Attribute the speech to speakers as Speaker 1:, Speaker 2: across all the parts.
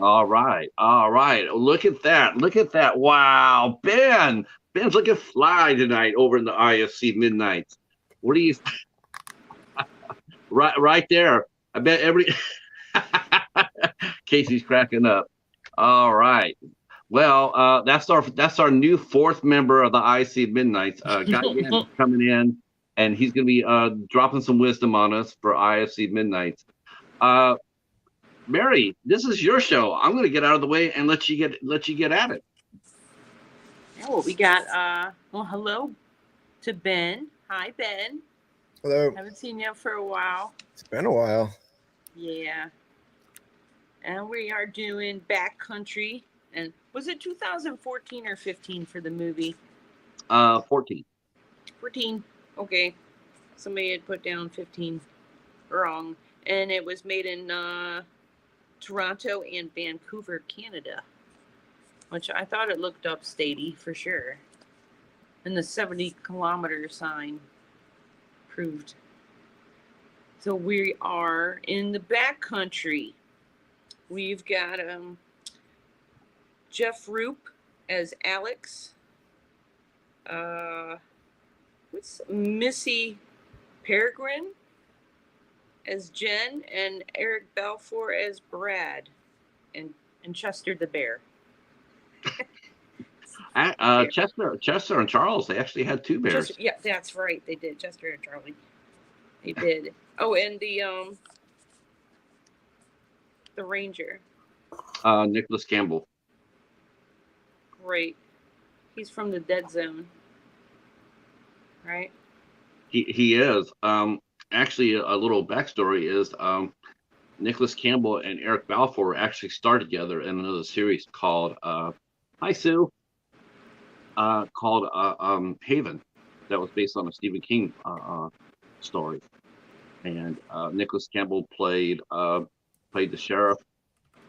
Speaker 1: All right. All right. Look at that. Look at that. Wow. Ben's looking fly tonight over in the IFC Midnights. What do you right there? I bet every Casey's cracking up. All right. Well, that's our new fourth member of the IFC Midnights. Guy Yan is coming in, and he's going to be dropping some wisdom on us for IFC Midnights. Mary, this is your show. I'm going to get out of the way and let you get at it.
Speaker 2: Yeah, well, we got hello to Ben. Hi, Ben.
Speaker 3: Hello.
Speaker 2: Haven't seen you for a while.
Speaker 3: It's been a while.
Speaker 2: Yeah. And we are doing Backcountry. And was it 2014 or 15 for the movie?
Speaker 1: 14.
Speaker 2: 14. Okay. Somebody had put down 15 wrong. And it was made in Toronto and Vancouver, Canada. Which I thought it looked upstatey for sure. And the 70-kilometer sign proved. So we are in the backcountry. We've got Jeff Roop as Alex. What's Missy Peregrym as Jen, and Eric Balfour as Brad, and Chester the bear.
Speaker 1: Chester and Charles, they actually had two bears.
Speaker 2: Yeah, that's right. They did. Chester and Charlie. They did. Oh, and the ranger.
Speaker 1: Nicholas Campbell.
Speaker 2: Great. He's from the Dead Zone. Right?
Speaker 1: He is. Actually, a little backstory is Nicholas Campbell and Eric Balfour actually starred together in another series called Hi Sue. Called Haven, that was based on a Stephen King story, and Nicholas Campbell played the sheriff,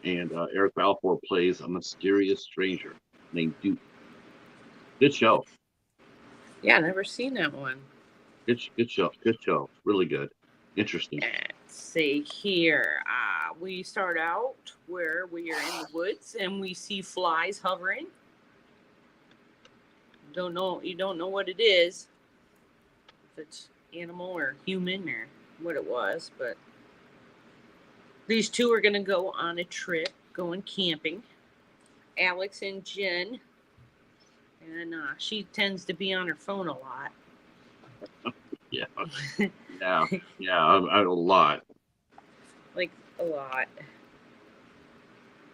Speaker 1: and Eric Balfour plays a mysterious stranger named Duke. Good show.
Speaker 2: Yeah, never seen that one.
Speaker 1: Good show. Really good. Interesting.
Speaker 2: Let's see here. We start out where we are in the woods and we see flies hovering. You don't know what it is, if it's animal or human or what it was, but these two are going to go on a trip, going camping. Alex and Jen, and she tends to be on her phone a lot.
Speaker 1: Yeah, a lot.
Speaker 2: Like a lot.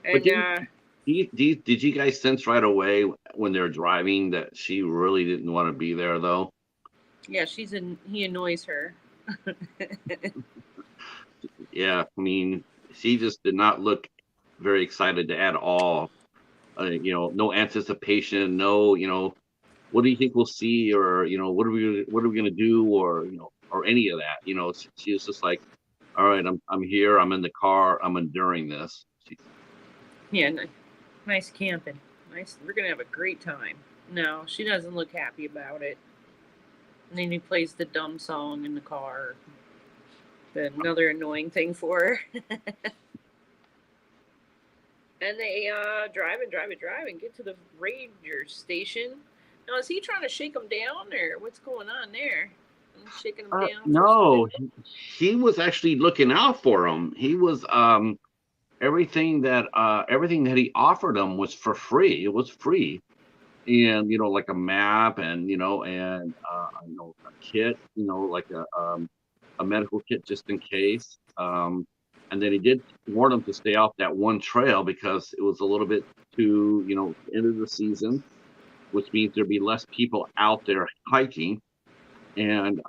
Speaker 1: And
Speaker 2: but
Speaker 1: did you guys sense right away when they're driving that she really didn't want to be there, though?
Speaker 2: Yeah, he annoys her.
Speaker 1: Yeah, I mean, she just did not look very excited at all. No anticipation, no, what do you think we'll see, or what are we going to do, or or any of that. She was just like, all right, I'm here, I'm in the car, I'm enduring this.
Speaker 2: Yeah. Nice camping. Nice. We're going to have a great time. No, she doesn't look happy about it. And then he plays the dumb song in the car. Another annoying thing for her. And they drive and get to the ranger station. Now, is he trying to shake them down, or what's going on there? Shaking them down?
Speaker 1: No, he was actually looking out for them. He was... everything that he offered them was for free. It was free, and like a map, and a kit, like a medical kit just in case. And then he did warn them to stay off that one trail because it was a little bit too, end of the season, which means there'd be less people out there hiking, and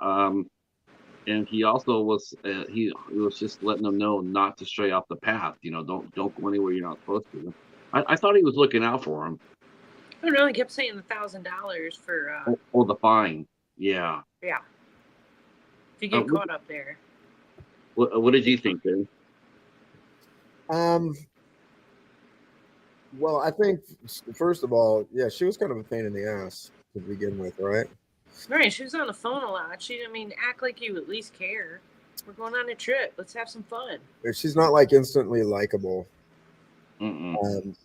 Speaker 1: he also was he was just letting them know not to stray off the path. Don't go anywhere you're not supposed to. I thought he was looking out for him.
Speaker 2: I don't know. He kept saying $1,000 for.
Speaker 1: The fine. Yeah.
Speaker 2: Yeah. If you get caught up there.
Speaker 1: What did you think, Ben?
Speaker 3: Well, I think first of all, yeah, she was kind of a pain in the ass to begin with, right?
Speaker 2: Right, she was on the phone a lot. Act like you at least care. We're going on a trip. Let's have some fun.
Speaker 3: She's not like instantly likable.
Speaker 1: Mm-mm.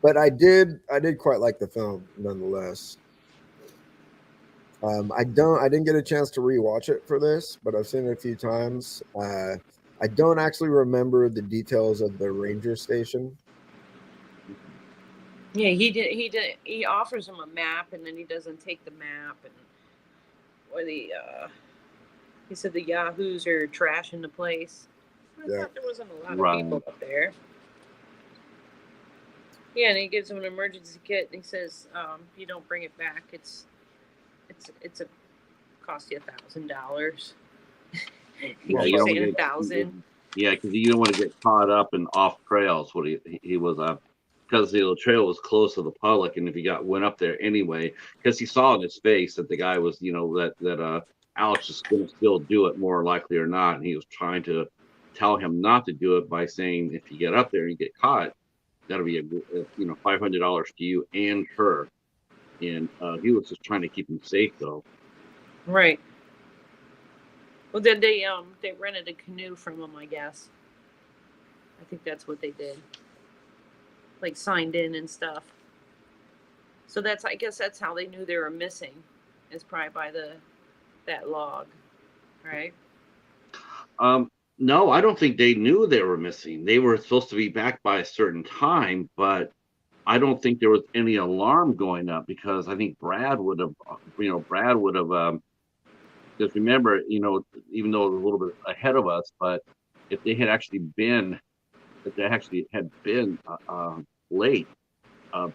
Speaker 3: But I did quite like the film nonetheless. I didn't get a chance to rewatch it for this, but I've seen it a few times. I don't actually remember the details of the ranger station.
Speaker 2: Yeah, he offers him a map, and then he doesn't take the map, and or he said the Yahoos are trashing the place. I thought there wasn't a lot of people up there. Yeah, and he gives him an emergency kit, and he says, if you don't bring it back, it's a cost you $1,000. He keeps saying 1,000.
Speaker 1: Yeah, because you don't want to get caught up in off trails. What he was because the trail was close to the public, and if he went up there anyway, because he saw in his face that the guy was, that Alex is going to still do it more likely or not, and he was trying to tell him not to do it by saying if you get up there and you get caught, that'll be $500 to you and her. And he was just trying to keep him safe, though.
Speaker 2: Right. Well, then they rented a canoe from him, I guess. I think that's what they did. Like signed in and stuff. So I guess that's how they knew they were missing. Is probably by that log, right?
Speaker 1: No, I don't think they knew they were missing. They were supposed to be back by a certain time, but I don't think there was any alarm going up because I think Brad would have, because remember, even though it was a little bit ahead of us, but if they had actually been late,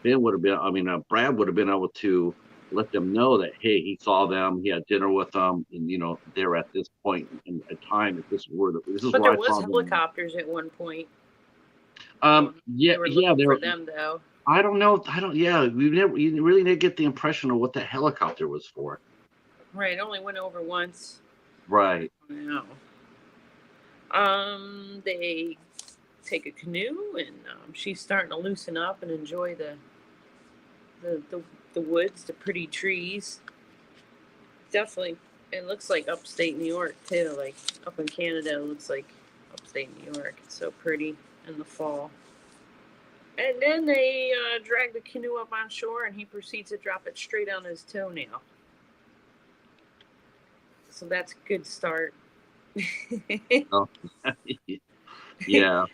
Speaker 1: Brad would have been able to let them know that, hey, he saw them, he had dinner with them, and they're at this point in time. If this is where
Speaker 2: there was helicopters at one point.
Speaker 1: They were
Speaker 2: for them though.
Speaker 1: I don't know. We really didn't get the impression of what the helicopter was for.
Speaker 2: Right, it only went over once.
Speaker 1: Right.
Speaker 2: No. They take a canoe, and she's starting to loosen up and enjoy the woods, the pretty trees. Definitely, it looks like upstate New York too. Like up in Canada, it looks like upstate New York. It's so pretty in the fall. And then they drag the canoe up on shore, and he proceeds to drop it straight on his toenail. So that's a good start.
Speaker 1: Oh. Yeah.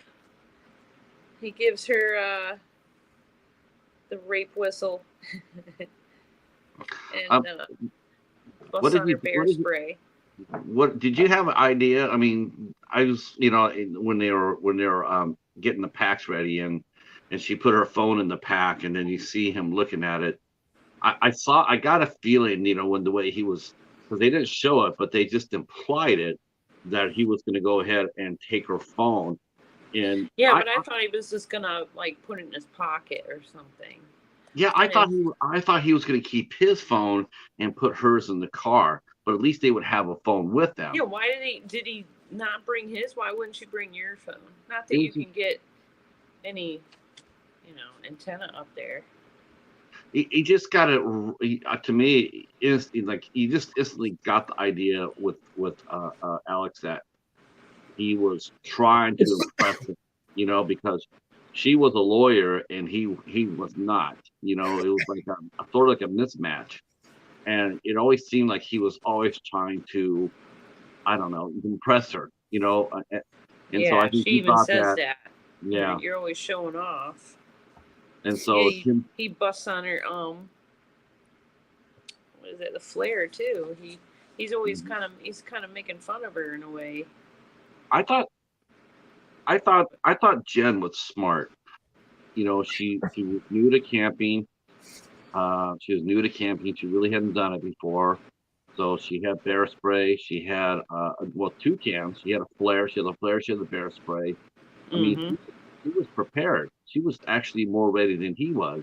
Speaker 2: He gives her the rape whistle and busts on her bear spray.
Speaker 1: What did you have an idea? I mean, I was, when they were getting the packs ready, and she put her phone in the pack, and then you see him looking at it. I got a feeling, when the way he was, because they didn't show it, but they just implied it, that he was going to go ahead and take her phone. And
Speaker 2: I thought he was just gonna put it in his pocket or something.
Speaker 1: Yeah, I thought he was going to keep his phone and put hers in the car, but at least they would have a phone with them.
Speaker 2: Yeah, why did he not bring his? Why wouldn't you bring your phone? Not that you can get any, antenna up there.
Speaker 1: He just got it. To me, is like he just instantly got the idea with Alex that he was trying to impress him, because she was a lawyer and he was not. It was like sort of like a mismatch, and it always seemed like he was always trying to, I don't know, impress her. And so I think
Speaker 2: she even says that.
Speaker 1: Yeah,
Speaker 2: you're always showing off.
Speaker 1: And so
Speaker 2: he busts on her what is it, the flare too. He's always kind of making fun of her in a way.
Speaker 1: I thought Jen was smart. She was new to camping. She really hadn't done it before. So she had bear spray. She had 2 cans. She had a flare. She had the bear spray. I mean, he was prepared. She was actually more ready than he was,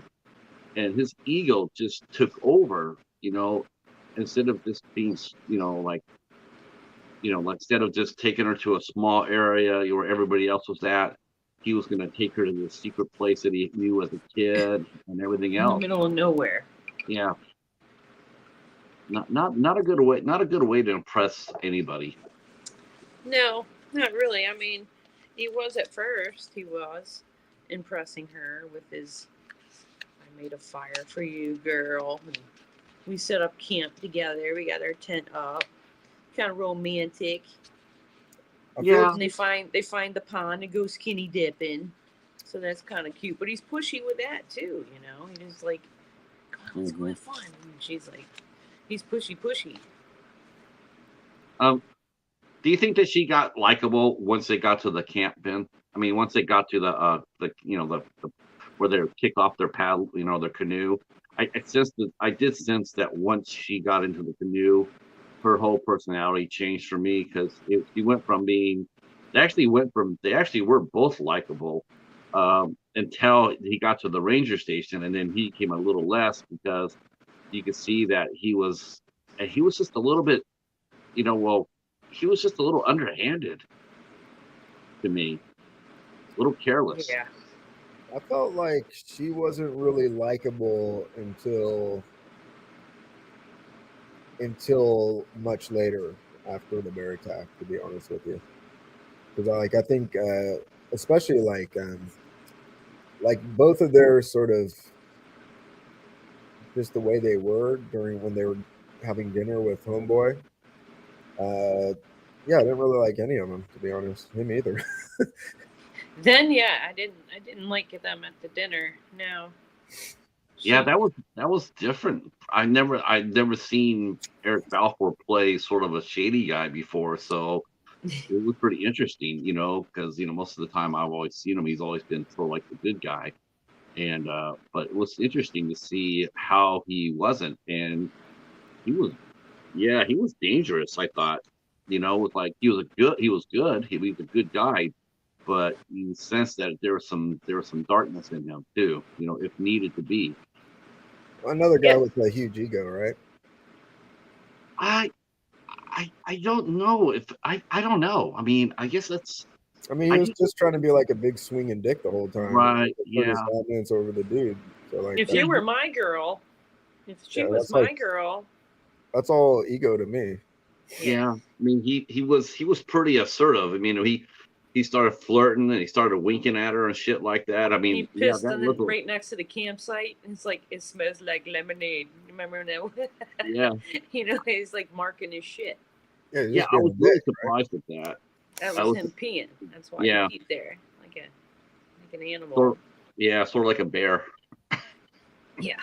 Speaker 1: and his ego just took over. Instead of just being, instead of just taking her to a small area where everybody else was at, he was going to take her to the secret place that he knew as a kid and everything else.
Speaker 2: In the middle of nowhere.
Speaker 1: Yeah. Not a good way. Not a good way to impress anybody.
Speaker 2: No, not really. I mean, he was at first. He was, impressing her with his, I made a fire for you, girl. And we set up camp together. We got our tent up. Kind of romantic.
Speaker 1: Yeah.
Speaker 2: And they find the pond and go skinny dipping. So that's kind of cute. But he's pushy with that too, you know. He's like, come on, let's go have fun. And she's like, he's pushy.
Speaker 1: Do you think that she got likable once they got to the camp, Ben? I mean, once they got to the where they kick off their paddle, you know, their canoe. I did sense that once she got into the canoe, her whole personality changed for me, because she went from being, they actually were both likable until he got to the ranger station, and then he became a little less, because you could see that he was just a little bit, he was just a little underhanded to me, a little careless.
Speaker 2: Yeah.
Speaker 3: I felt like she wasn't really likable until much later after the bear attack, to be honest with you. Because I think especially like both of their sort of just the way they were when they were having dinner with Homeboy. Yeah, I didn't really like any of them, to be honest. Him either.
Speaker 2: Then I didn't like them at the dinner. No.
Speaker 1: Yeah, that was different. I'd never seen Eric Balfour play sort of a shady guy before, so it was pretty interesting, because most of the time I've always seen him, he's always been sort of like the good guy, and but it was interesting to see how he wasn't, and he was dangerous. I thought, with like he was good, he was a good guy, but you sense that there was some darkness in him too, if needed to be.
Speaker 3: Another guy with a huge ego, right?
Speaker 1: I don't know if I don't know. I mean, I guess that's.
Speaker 3: I mean, he was just trying to be like a big swinging dick the whole time,
Speaker 1: right?
Speaker 3: Put his dominance over the dude. So like,
Speaker 2: if you were my girl, if she was my girl,
Speaker 3: that's all ego to me.
Speaker 1: Yeah, I mean, he was pretty assertive. I mean, he started flirting and he started winking at her and shit like that. I mean,
Speaker 2: he pissed right next to the campsite. It's like, it smells like lemonade. Remember that?
Speaker 1: Yeah.
Speaker 2: He's like marking his shit.
Speaker 1: Yeah, I was really surprised at that.
Speaker 2: That was him peeing. That's why he peed there, like an animal.
Speaker 1: Sort of like a bear.
Speaker 2: Yeah,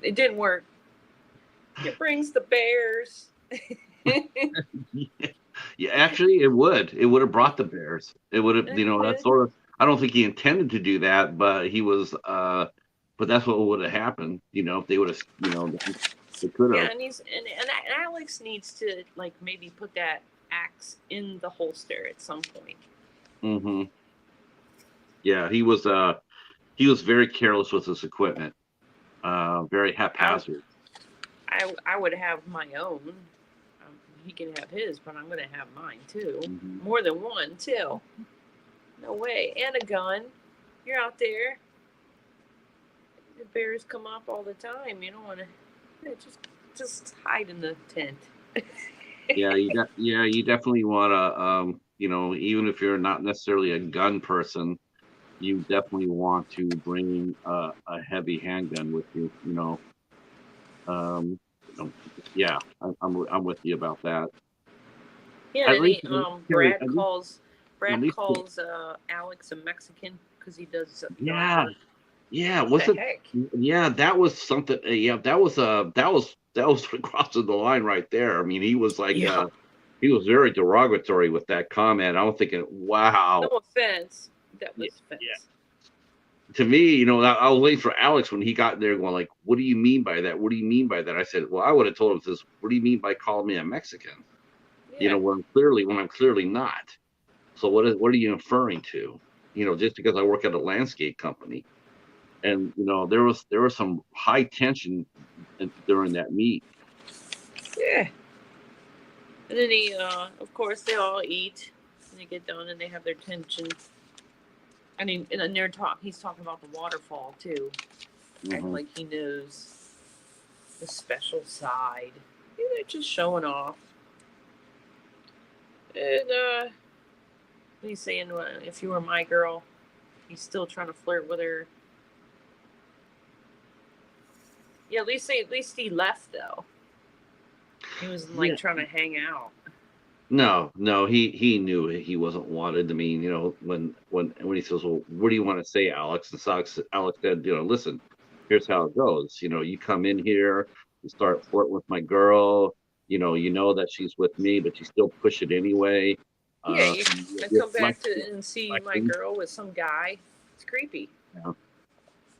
Speaker 2: it didn't work. It brings the bears.
Speaker 1: Yeah, actually, it would have brought the bears. It would have, that sort of. I don't think he intended to do that, but he was. But that's what would have happened, if they would have, they could have.
Speaker 2: Yeah, and Alex needs to like maybe put that axe in the holster at some point.
Speaker 1: Mm-hmm. Yeah, he was very careless with his equipment. Very haphazard.
Speaker 2: I would have my own. He can have his, but I'm going to have mine too.
Speaker 1: Mm-hmm.
Speaker 2: More than one too. No way. And a gun. You're out there. The bears come up all the time. You don't want to just hide in the tent.
Speaker 1: Yeah, you definitely want to, even if you're not necessarily a gun person, you definitely want to bring a heavy handgun with you. Yeah, I'm with you about that.
Speaker 2: Yeah, Brad calls Alex a Mexican because he does.
Speaker 1: Yeah. Was it? Heck? Yeah, that was something. Yeah, that was crossing the line right there. I mean, he was like, he was very derogatory with that comment. I was thinking, wow.
Speaker 2: No offense. That was offense.
Speaker 1: Yeah. To me, I was waiting for Alex when he got there, going like, "What do you mean by that? What do you mean by that?" I said, "Well, I would have told him this. What do you mean by calling me a Mexican?
Speaker 2: Yeah.
Speaker 1: When I'm clearly not. So what are you inferring to? Just because I work at a landscape company." And there was some high tension during that meet.
Speaker 2: Yeah. And then of course, they all eat, and they get done, and they have their tension. I mean, and then he's talking about the waterfall too.
Speaker 1: Mm-hmm.
Speaker 2: Like he knows the special side. They're just showing off. And he's saying, if you were my girl, he's still trying to flirt with her. Yeah, at least he left though. He wasn't like trying to hang out.
Speaker 1: No, he knew he wasn't wanted. I mean, when he says, "Well, what do you want to say, Alex?" And Alex said, "Listen, here's how it goes. You come in here, you start flirting with my girl. You know that she's with me, but you still push it anyway.
Speaker 2: Yeah, you come back and see my girl with some guy. It's creepy."
Speaker 1: Yeah.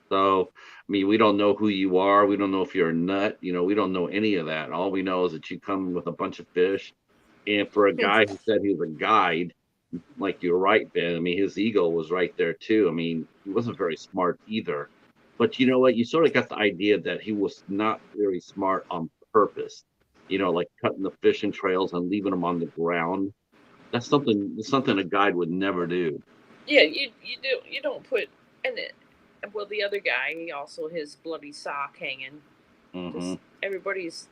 Speaker 1: So, I mean, we don't know who you are. We don't know if you're a nut. We don't know any of that. All we know is that you come with a bunch of fish. And for a guy who said he was a guide, like you're right, Ben, I mean, his ego was right there too. I mean, he wasn't very smart either. But you know what? You sort of got the idea that he was not very smart on purpose. Like cutting the fishing trails and leaving them on the ground. That's something a guide would never do.
Speaker 2: Yeah, you don't put well, the other guy, he also his bloody sock hanging.
Speaker 1: Mm-hmm.
Speaker 2: Everybody's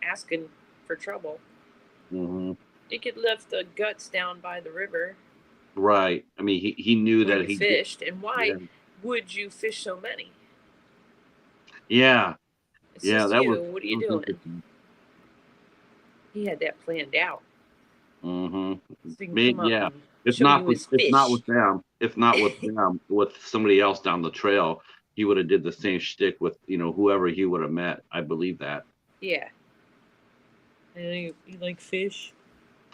Speaker 2: asking for trouble.
Speaker 1: Mm-hmm.
Speaker 2: You could left the guts down by the river.
Speaker 1: Right. I mean, he knew that he
Speaker 2: fished, and why would you fish so many?
Speaker 1: Yeah.
Speaker 2: It's just you. What are you doing? He had that planned out.
Speaker 1: Mm-hmm.
Speaker 2: So
Speaker 1: yeah. If not with them, with somebody else down the trail, he would have did the same shtick with whoever he would have met. I believe that.
Speaker 2: Yeah. And you like fish?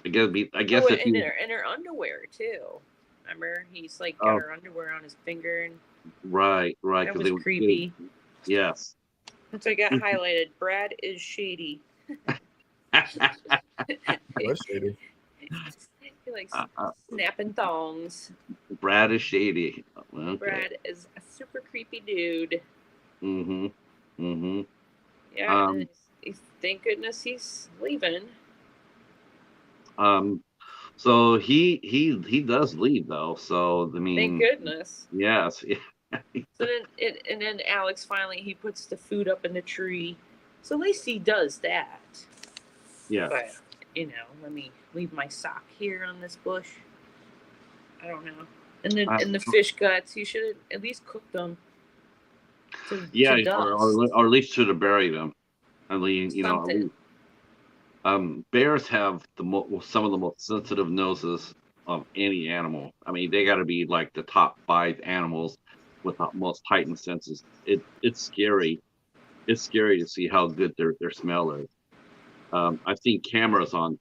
Speaker 1: I guess
Speaker 2: and her underwear too. Remember, he's like got her underwear on his finger, and
Speaker 1: right.
Speaker 2: That was creepy.
Speaker 1: Yes.
Speaker 2: That's what I got highlighted. Brad is shady.
Speaker 3: What's shady?
Speaker 2: He likes snapping thongs.
Speaker 1: Brad is shady. Okay.
Speaker 2: Brad is a super creepy dude.
Speaker 1: Mm-hmm. Mm-hmm.
Speaker 2: Yeah. Thank goodness he's leaving.
Speaker 1: So he does leave though. So I mean,
Speaker 2: thank goodness.
Speaker 1: Yes.
Speaker 2: So then Alex finally he puts the food up in the tree. So at least he does that.
Speaker 1: Yeah.
Speaker 2: But let me leave my sock here on this bush. I don't know. And then the fish guts, you should have at least cooked them.
Speaker 1: Or at least should have buried them. I mean, bears have some of the most sensitive noses of any animal. I mean, they got to be like the top 5 animals with the most heightened senses. It's scary. It's scary to see how good their smell is. I've seen cameras on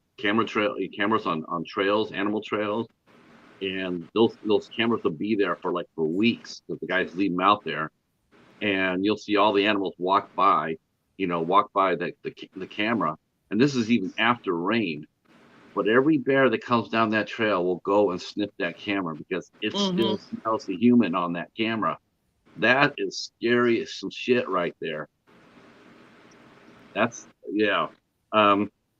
Speaker 1: trails, animal trails, and those cameras will be there for weeks because the guys leave them out there, and you'll see all the animals walk by the camera, and this is even after rain. But every bear that comes down that trail will go and sniff that camera because it still smells the human on that camera. That is scary as some shit right there. That's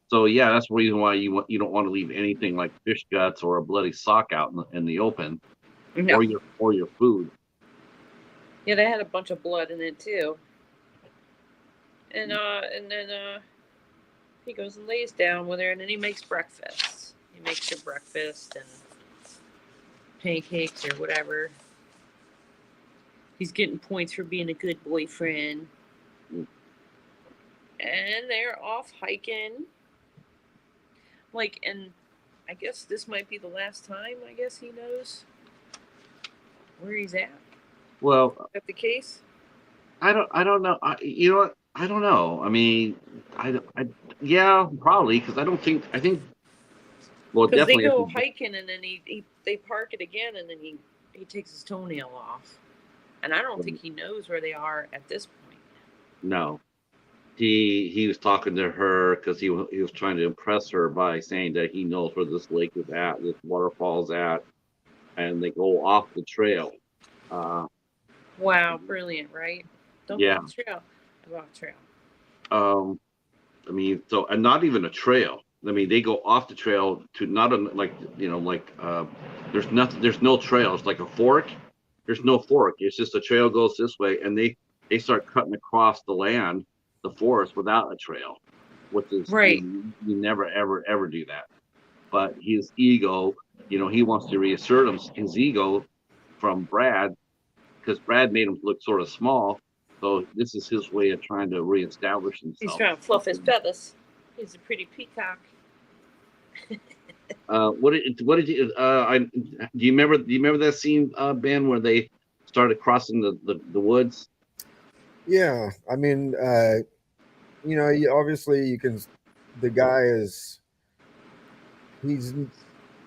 Speaker 1: so that's the reason why you don't want to leave anything like fish guts or a bloody sock out in the open, or your food.
Speaker 2: Yeah, they had a bunch of blood in it too. And then he goes and lays down with her, and then he makes breakfast. He makes her breakfast and pancakes or whatever. He's getting points for being a good boyfriend. And they're off hiking. And I guess this might be the last time, I guess he knows where he's at.
Speaker 1: Well,
Speaker 2: is that the case?
Speaker 1: I don't know. You know what? I don't know. I mean, probably, because I think well, definitely
Speaker 2: they go hiking and then they park it again, and then he takes his toenail off. And I don't think he knows where they are at this point.
Speaker 1: No. He was talking to her because he was trying to impress her by saying that he knows where this lake is at, this waterfall's at, and they go off the trail.
Speaker 2: Wow, brilliant, right? Don't go off the trail. Go off the trail.
Speaker 1: I mean, and not even a trail. I mean, they go off the trail to not there's nothing. There's no trail. It's like a fork. There's no fork. It's just the trail goes this way, and they start cutting across the land, the forest, without a trail, which is
Speaker 2: right.
Speaker 1: You never ever do that. But his ego, he wants to reassert his ego from Brad, because Brad made him look sort of small. So this is his way of trying to reestablish himself.
Speaker 2: He's trying to fluff his feathers. He's a pretty peacock.
Speaker 1: What did you? Do you remember that scene, Ben, where they started crossing the woods?
Speaker 3: Yeah, I mean, obviously you can. The guy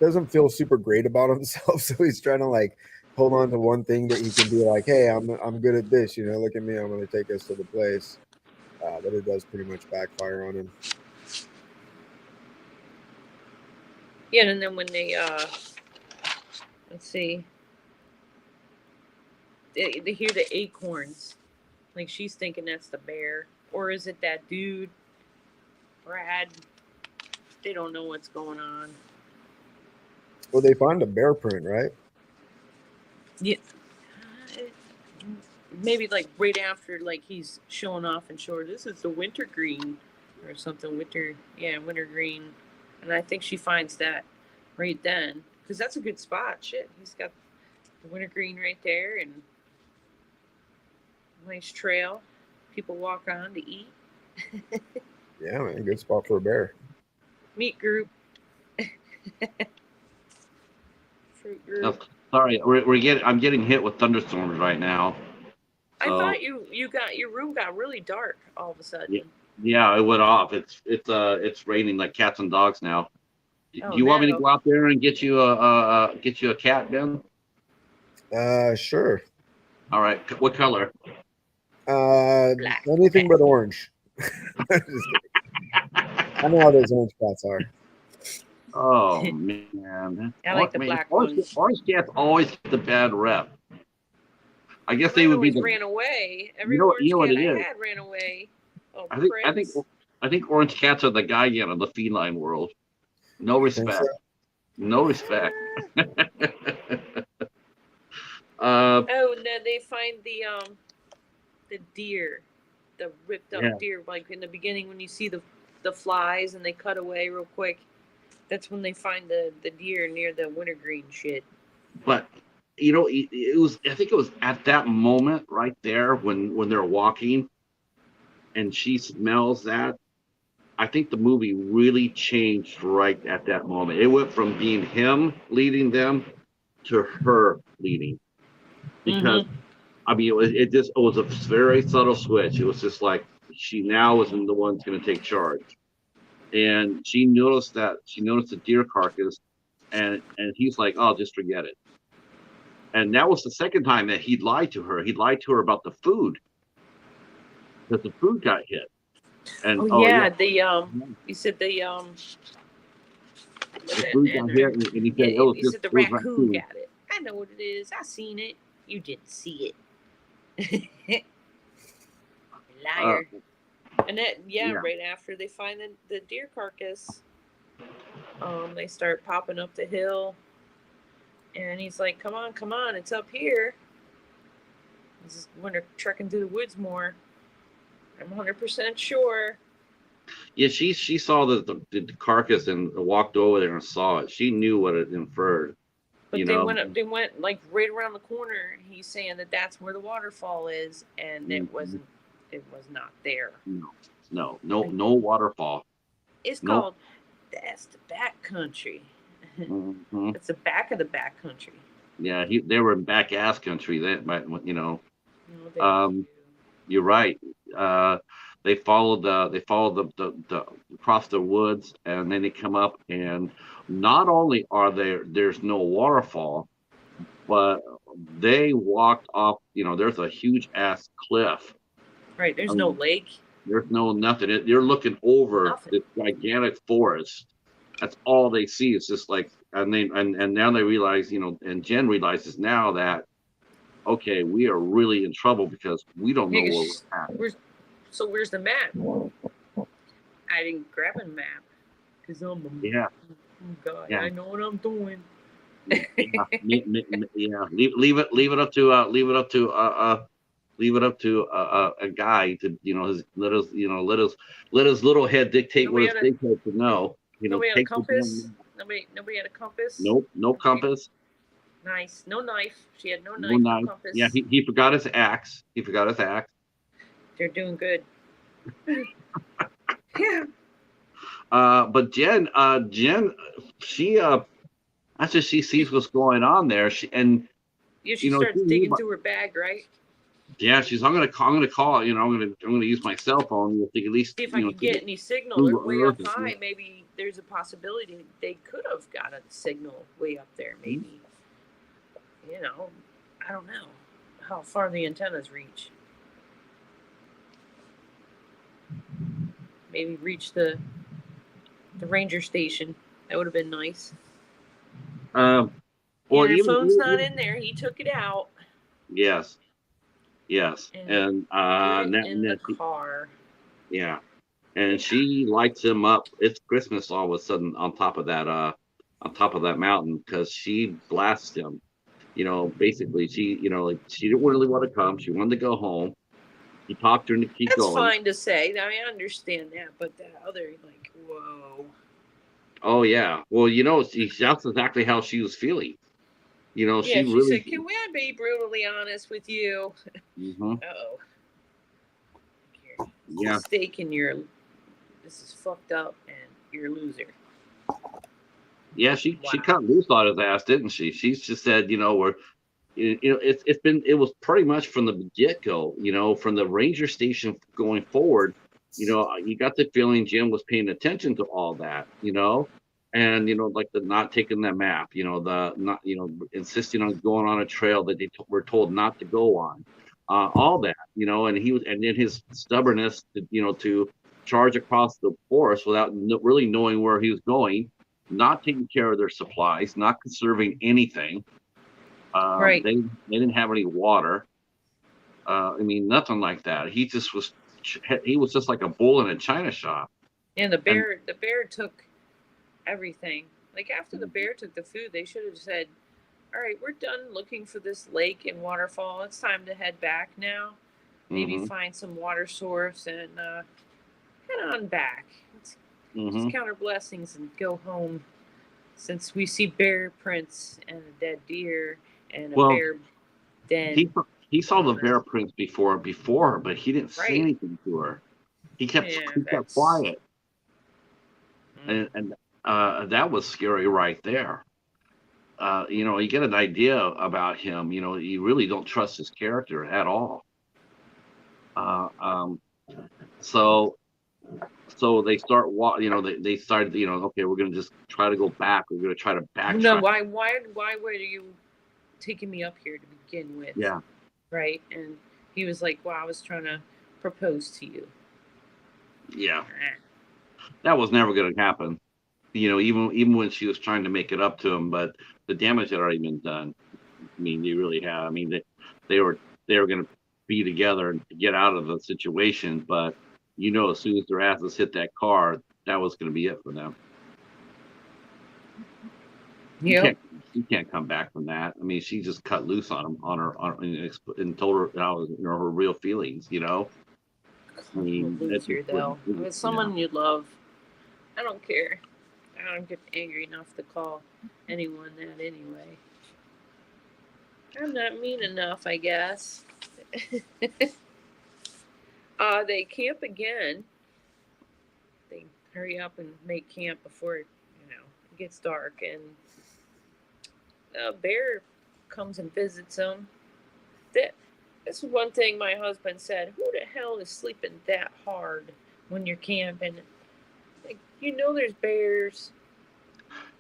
Speaker 3: doesn't feel super great about himself, so he's trying to like hold on to one thing that he can be like, hey, I'm good at this, look at me, I'm going to take us to the place. But it does pretty much backfire on him.
Speaker 2: Yeah, and then when they let's see, they hear the acorns, like she's thinking that's the bear, or is it that dude, Brad? They don't know what's going on.
Speaker 3: Well, they find a bear print, right?
Speaker 2: Yeah, maybe like right after, like he's showing off and showing this is the wintergreen or something. Wintergreen, and I think she finds that right then because that's a good spot. Shit, he's got the wintergreen right there and nice trail. People walk on to eat.
Speaker 3: Yeah, man, good spot for a bear.
Speaker 2: Meat group. Fruit group.
Speaker 1: No, sorry, I'm getting hit with thunderstorms right now.
Speaker 2: I thought your room got really dark all of a sudden.
Speaker 1: Yeah, it went off. It's raining like cats and dogs now. Do you want me to go out there and get you a cat, Ben?
Speaker 3: Sure.
Speaker 1: All right. What color?
Speaker 2: Black.
Speaker 3: Anything but orange. I know how those orange cats are.
Speaker 1: Oh man,
Speaker 2: I like the black ones.
Speaker 1: Orange cats always get the bad rep. I guess they would be
Speaker 2: ran away. Every
Speaker 1: you know what it
Speaker 2: cat
Speaker 1: is.
Speaker 2: I had ran away. Oh,
Speaker 1: I think orange cats are the guardian of the feline world. No respect.
Speaker 3: So?
Speaker 1: No respect.
Speaker 2: and then they find the deer, the ripped up deer. Like in the beginning, when you see the flies and they cut away real quick, that's when they find the deer near the wintergreen shit.
Speaker 1: But it was. I think it was at that moment right there when they're walking, and she smells that. I think the movie really changed right at that moment. It went from being him leading them to her leading, because I mean it was a very subtle switch. It was just like she now was the one that's going to take charge, and she noticed the deer carcass, and he's like, "Oh, just forget it." And that was the second time that he'd lied to her. He lied to her about the food, that the food got hit. And you said the food got hit, and he said
Speaker 2: the raccoon got it. I know what it is. I seen it. You didn't see it. Liar. And that right after they find the deer carcass, they start popping up the hill, and he's like, "Come on, it's up here." This is when they're trekking through the woods more. I'm 100% sure.
Speaker 1: Yeah, she saw the carcass and walked over there and saw it. She knew what it inferred.
Speaker 2: But they went like right around the corner. He's saying that's where the waterfall is, and it was not there.
Speaker 1: No waterfall.
Speaker 2: It's called that's the backcountry. It's the back of the backcountry.
Speaker 1: Yeah, they were in back ass country. You're right. They followed the across the woods, and then they come up, and not only are there's no waterfall, but they walked off. There's a huge ass cliff.
Speaker 2: Right. There's no lake.
Speaker 1: There's nothing. You're looking over this gigantic forest. That's all they see. It's just like, and now they realize, and Jen realizes now that, okay, we are really in trouble because we don't know where we're at.
Speaker 2: So where's the map? I didn't grab a map because I'm
Speaker 1: oh
Speaker 2: God, yeah. I know what I'm doing.
Speaker 1: Leave it up to a guy to let his little head dictate what his big head should know.
Speaker 2: Nobody had a compass. Nobody had a compass.
Speaker 1: Nope, no compass.
Speaker 2: Nice. No knife. She had no
Speaker 1: No
Speaker 2: knife, no
Speaker 1: knife.
Speaker 2: compass.
Speaker 1: Yeah, he forgot his axe. He forgot his axe.
Speaker 2: They're doing good. Yeah.
Speaker 1: But Jen, she after she sees what's going on there, she
Speaker 2: She starts
Speaker 1: she
Speaker 2: digging through her bag, right?
Speaker 1: yeah, I'm gonna call. I'm gonna use my cell phone. You'll think at least
Speaker 2: See if I could get any signal. They're
Speaker 1: Google
Speaker 2: way up
Speaker 1: Earth.
Speaker 2: high. Maybe there's a possibility they could have got a signal way up there. Maybe, I don't know how far the antennas reach. Maybe reach the ranger station. That would have been nice.
Speaker 1: Well,
Speaker 2: your phone's not in there. He took it out.
Speaker 1: Yes. And
Speaker 2: put it in the car.
Speaker 1: Yeah. And she lights him up. It's Christmas all of a sudden on top of that mountain, because she blasts him. Basically she didn't really want to come. She wanted to go home. He talked her into keep going.
Speaker 2: That's fine to say. I mean, I understand that, but that other, like, whoa.
Speaker 1: Oh yeah. Well, that's exactly how she was feeling. She really
Speaker 2: said, "Can we be brutally honest with you?"
Speaker 1: Mm-hmm.
Speaker 2: Uh-oh.
Speaker 1: Yeah.
Speaker 2: Mistaken. This is fucked up, and you're a loser.
Speaker 1: Yeah, she cut loose on his ass, didn't she? She just said, it was pretty much from the get-go, from the ranger station going forward, you got the feeling Jim was paying attention to all that, and like the not taking the map, the not, insisting on going on a trail that they were told not to go on, all that, and then his stubbornness to charge across the forest without really knowing where he was going, not taking care of their supplies, not conserving anything.
Speaker 2: Right.
Speaker 1: They didn't have any water. Nothing like that. He was just like a bull in a china shop.
Speaker 2: And the bear took everything. Like, after the bear took the food, they should have said, "All right, we're done looking for this lake and waterfall. It's time to head back now. Maybe find some water source and head on back. Let's count our blessings and go home, since we see bear prints and a dead deer and a bear den."
Speaker 1: He saw the bear prints before, but he didn't say anything to her. He kept quiet, and that was scary right there. You get an idea about him. You really don't trust his character at all. So they start they started, okay, we're going to just try to go back. We're going to try to backtrack.
Speaker 2: No, why were you taking me up here to begin with?
Speaker 1: Yeah.
Speaker 2: Right. And he was like, "Well, I was trying to propose to you."
Speaker 1: Yeah. That was never going to happen. Even when she was trying to make it up to him, but the damage had already been done. They really had. They were going to be together and get out of the situation, but as soon as their asses hit that car, that was going to be it for them.
Speaker 2: Yeah.
Speaker 1: You can't come back from that. She just cut loose on him, and told her her real feelings.
Speaker 2: Loser, though. With someone you love, I don't care. I don't get angry enough to call anyone that anyway. I'm not mean enough, I guess. They camp again. They hurry up and make camp before it gets dark, and a bear comes and visits them. This is one thing my husband said. Who the hell is sleeping that hard when you're camping? Like, there's bears.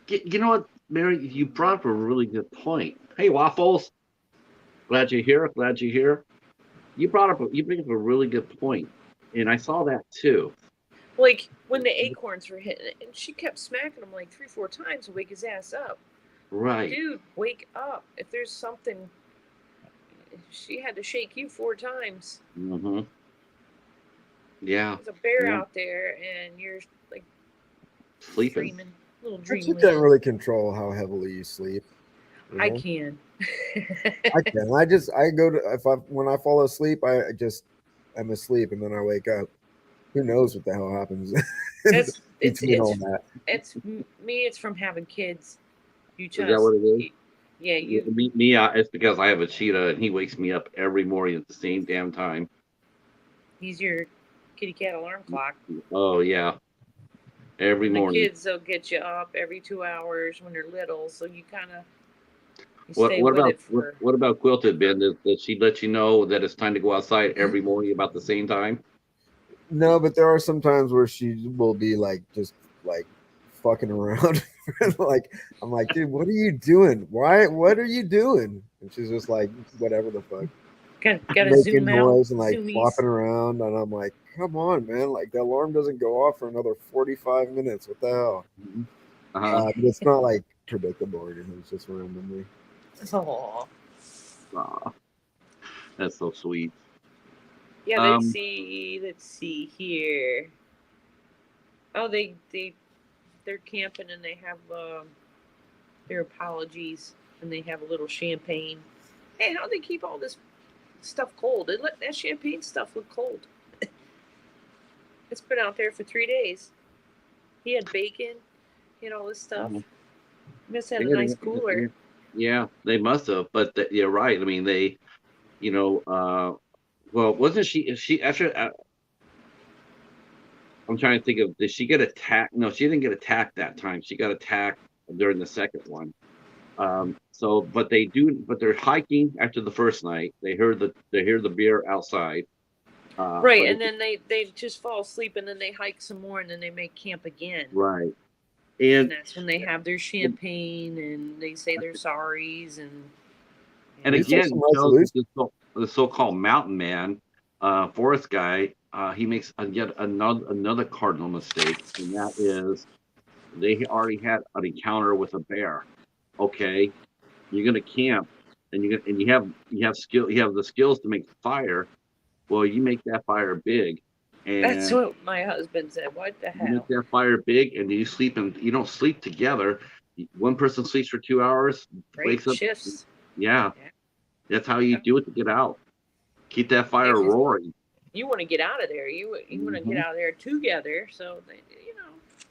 Speaker 1: You know what, Mary? You brought up a really good point. Hey, Waffles. Glad you're here. You bring up a really good point, and I saw that too.
Speaker 2: Like, when the acorns were hitting it, and she kept smacking him like 3-4 times to wake his ass up.
Speaker 1: Right.
Speaker 2: Dude, wake up. If there's something, she had to shake you 4 times.
Speaker 1: Mm-hmm. Yeah.
Speaker 2: There's a bear out there, and you're like
Speaker 1: sleeping.
Speaker 3: But you can't really control how heavily you sleep.
Speaker 2: I can.
Speaker 3: I can. When I fall asleep, I'm asleep, and then I wake up. Who knows what the hell happens?
Speaker 2: It's me. It's from having kids.
Speaker 1: Is that what it is?
Speaker 2: Yeah, you.
Speaker 1: Me, it's because I have a cheetah and he wakes me up every morning at the same damn time.
Speaker 2: He's your kitty cat alarm clock.
Speaker 1: Oh yeah, every
Speaker 2: And the
Speaker 1: morning.
Speaker 2: kids, they'll get you up every 2 hours when they're little, so you kind of
Speaker 1: What
Speaker 2: stay with
Speaker 1: about
Speaker 2: it for.
Speaker 1: what about Quilted, Ben? Does she let you know that it's time to go outside every morning about the same time?
Speaker 3: No, but there are some times where she will be like just like fucking around. Like I'm like, dude, what are you doing? Why? What are you doing? And she's just like, whatever the fuck,
Speaker 2: Gotta
Speaker 3: making
Speaker 2: zoom out,
Speaker 3: noise and like
Speaker 2: zoomies.
Speaker 3: flopping around. And I'm like, come on, man! Like the alarm doesn't go off for another 45 minutes. What the hell?
Speaker 1: Uh-huh.
Speaker 3: But it's not like predictable or anything. It's just randomly.
Speaker 2: Oh,
Speaker 1: Aw, that's so sweet.
Speaker 2: yeah. Let's see here. Oh, they're camping and they have their apologies and they have a little champagne. Hey, how do they keep all this stuff cold? They let that champagne stuff look cold. It's been out there for 3 days. He had bacon, he had all this stuff. Must have had a nice cooler.
Speaker 1: Yeah, they must have, but you're right. I mean, they, well, wasn't she actually? I'm trying to think of, did she get attacked? No, she didn't get attacked that time. She got attacked during the second one. But they're hiking after the first night. They hear the beer outside.
Speaker 2: Right, and then they just fall asleep, and then they hike some more, and then they make camp again.
Speaker 1: Right,
Speaker 2: and that's when they have their champagne and they say their sorries
Speaker 1: and again, the so-called mountain man, forest guy, he makes yet another cardinal mistake, and that is they already had an encounter with a bear. Okay, you're gonna camp, and you have the skills to make fire. Well, you make that fire big, and
Speaker 2: that's what my husband said. What the hell?
Speaker 1: You make that fire big, and you don't sleep together. One person sleeps for 2 hours, wakes up.
Speaker 2: Shifts.
Speaker 1: Yeah, that's how you do it to get out. Keep that fire roaring.
Speaker 2: You want to get out of there. You want to get out of there together. So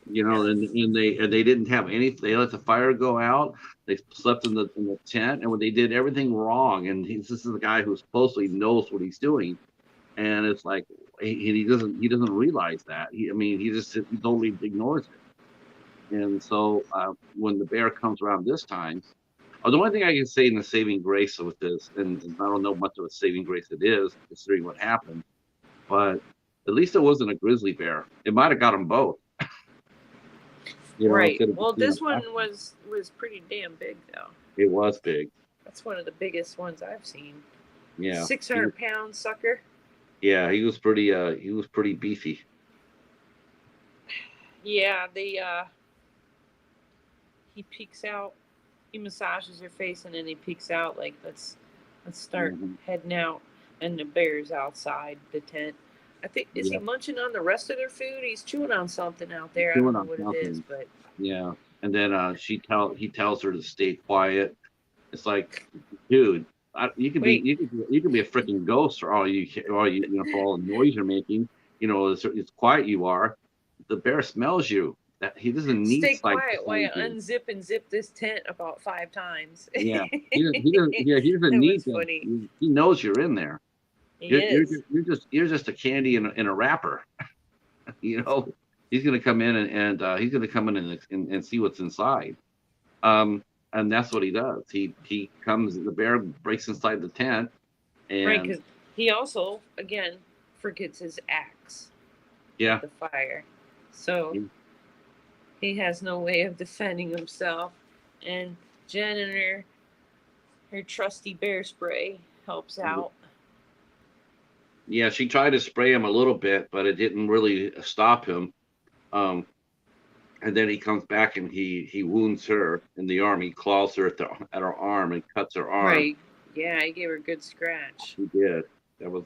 Speaker 1: and they didn't have any. They let the fire go out. They slept in the tent, and when they did everything wrong. And this is the guy who supposedly knows what he's doing, and it's like he doesn't realize that. He totally ignores it. And so when the bear comes around this time, the only thing I can say in the saving grace with this, and I don't know much of a saving grace it is, considering what happened, but at least it wasn't a grizzly bear. It might have got them both.
Speaker 2: Right. Well, this one was pretty damn big, though.
Speaker 1: It was big.
Speaker 2: That's one of the biggest ones I've seen.
Speaker 1: Yeah.
Speaker 2: 600-pound sucker.
Speaker 1: Yeah, he was pretty beefy.
Speaker 2: Yeah, he peeks out. He massages her face, and then he peeks out like, let's start heading out. And the bear's outside the tent. I think is he munching on the rest of their food? He's chewing on something out there. I don't know what it is, but
Speaker 1: yeah. And then he tells her to stay quiet. It's like, dude, you could be a freaking ghost for all you for all the noise you're making. It's quiet you are. The bear smells you. That he doesn't need.
Speaker 2: Stay quiet while you unzip and zip this tent about 5 times.
Speaker 1: Yeah, he doesn't need to. He knows you're in there. You're just a candy in a wrapper. He's gonna come in and he's gonna come in and see what's inside. And that's what he does. He comes. The bear breaks inside the tent, and
Speaker 2: right, because he also again forgets his axe.
Speaker 1: Yeah.
Speaker 2: The fire, so he has no way of defending himself. And Jen and her trusty bear spray helps out.
Speaker 1: Yeah, she tried to spray him a little bit, but it didn't really stop him. And then he comes back and he wounds her in the arm. He claws her at her arm and cuts her arm.
Speaker 2: Right. Yeah, he gave her a good scratch.
Speaker 1: He did. That was.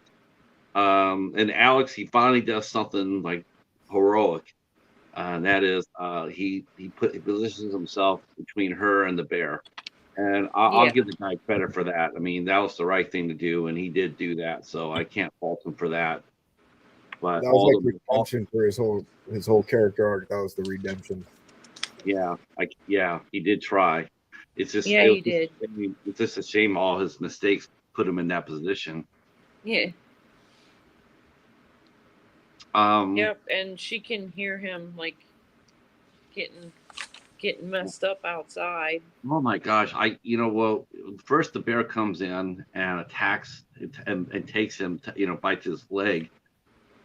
Speaker 1: And Alex, he finally does something like heroic. And that is, he positions himself between her and the bear. And I'll give the guy credit for that. I mean, that was the right thing to do, and he did do that. So I can't fault him for that. But
Speaker 3: that was like redemption for his whole character arc. That was the redemption.
Speaker 1: Yeah, he did try. It's just
Speaker 2: Yeah, he did.
Speaker 1: it's just a shame all his mistakes put him in that position.
Speaker 2: Yeah. Yep, and she can hear him like getting messed up outside.
Speaker 1: Oh my gosh! Well, first the bear comes in and attacks and takes him, bites his leg,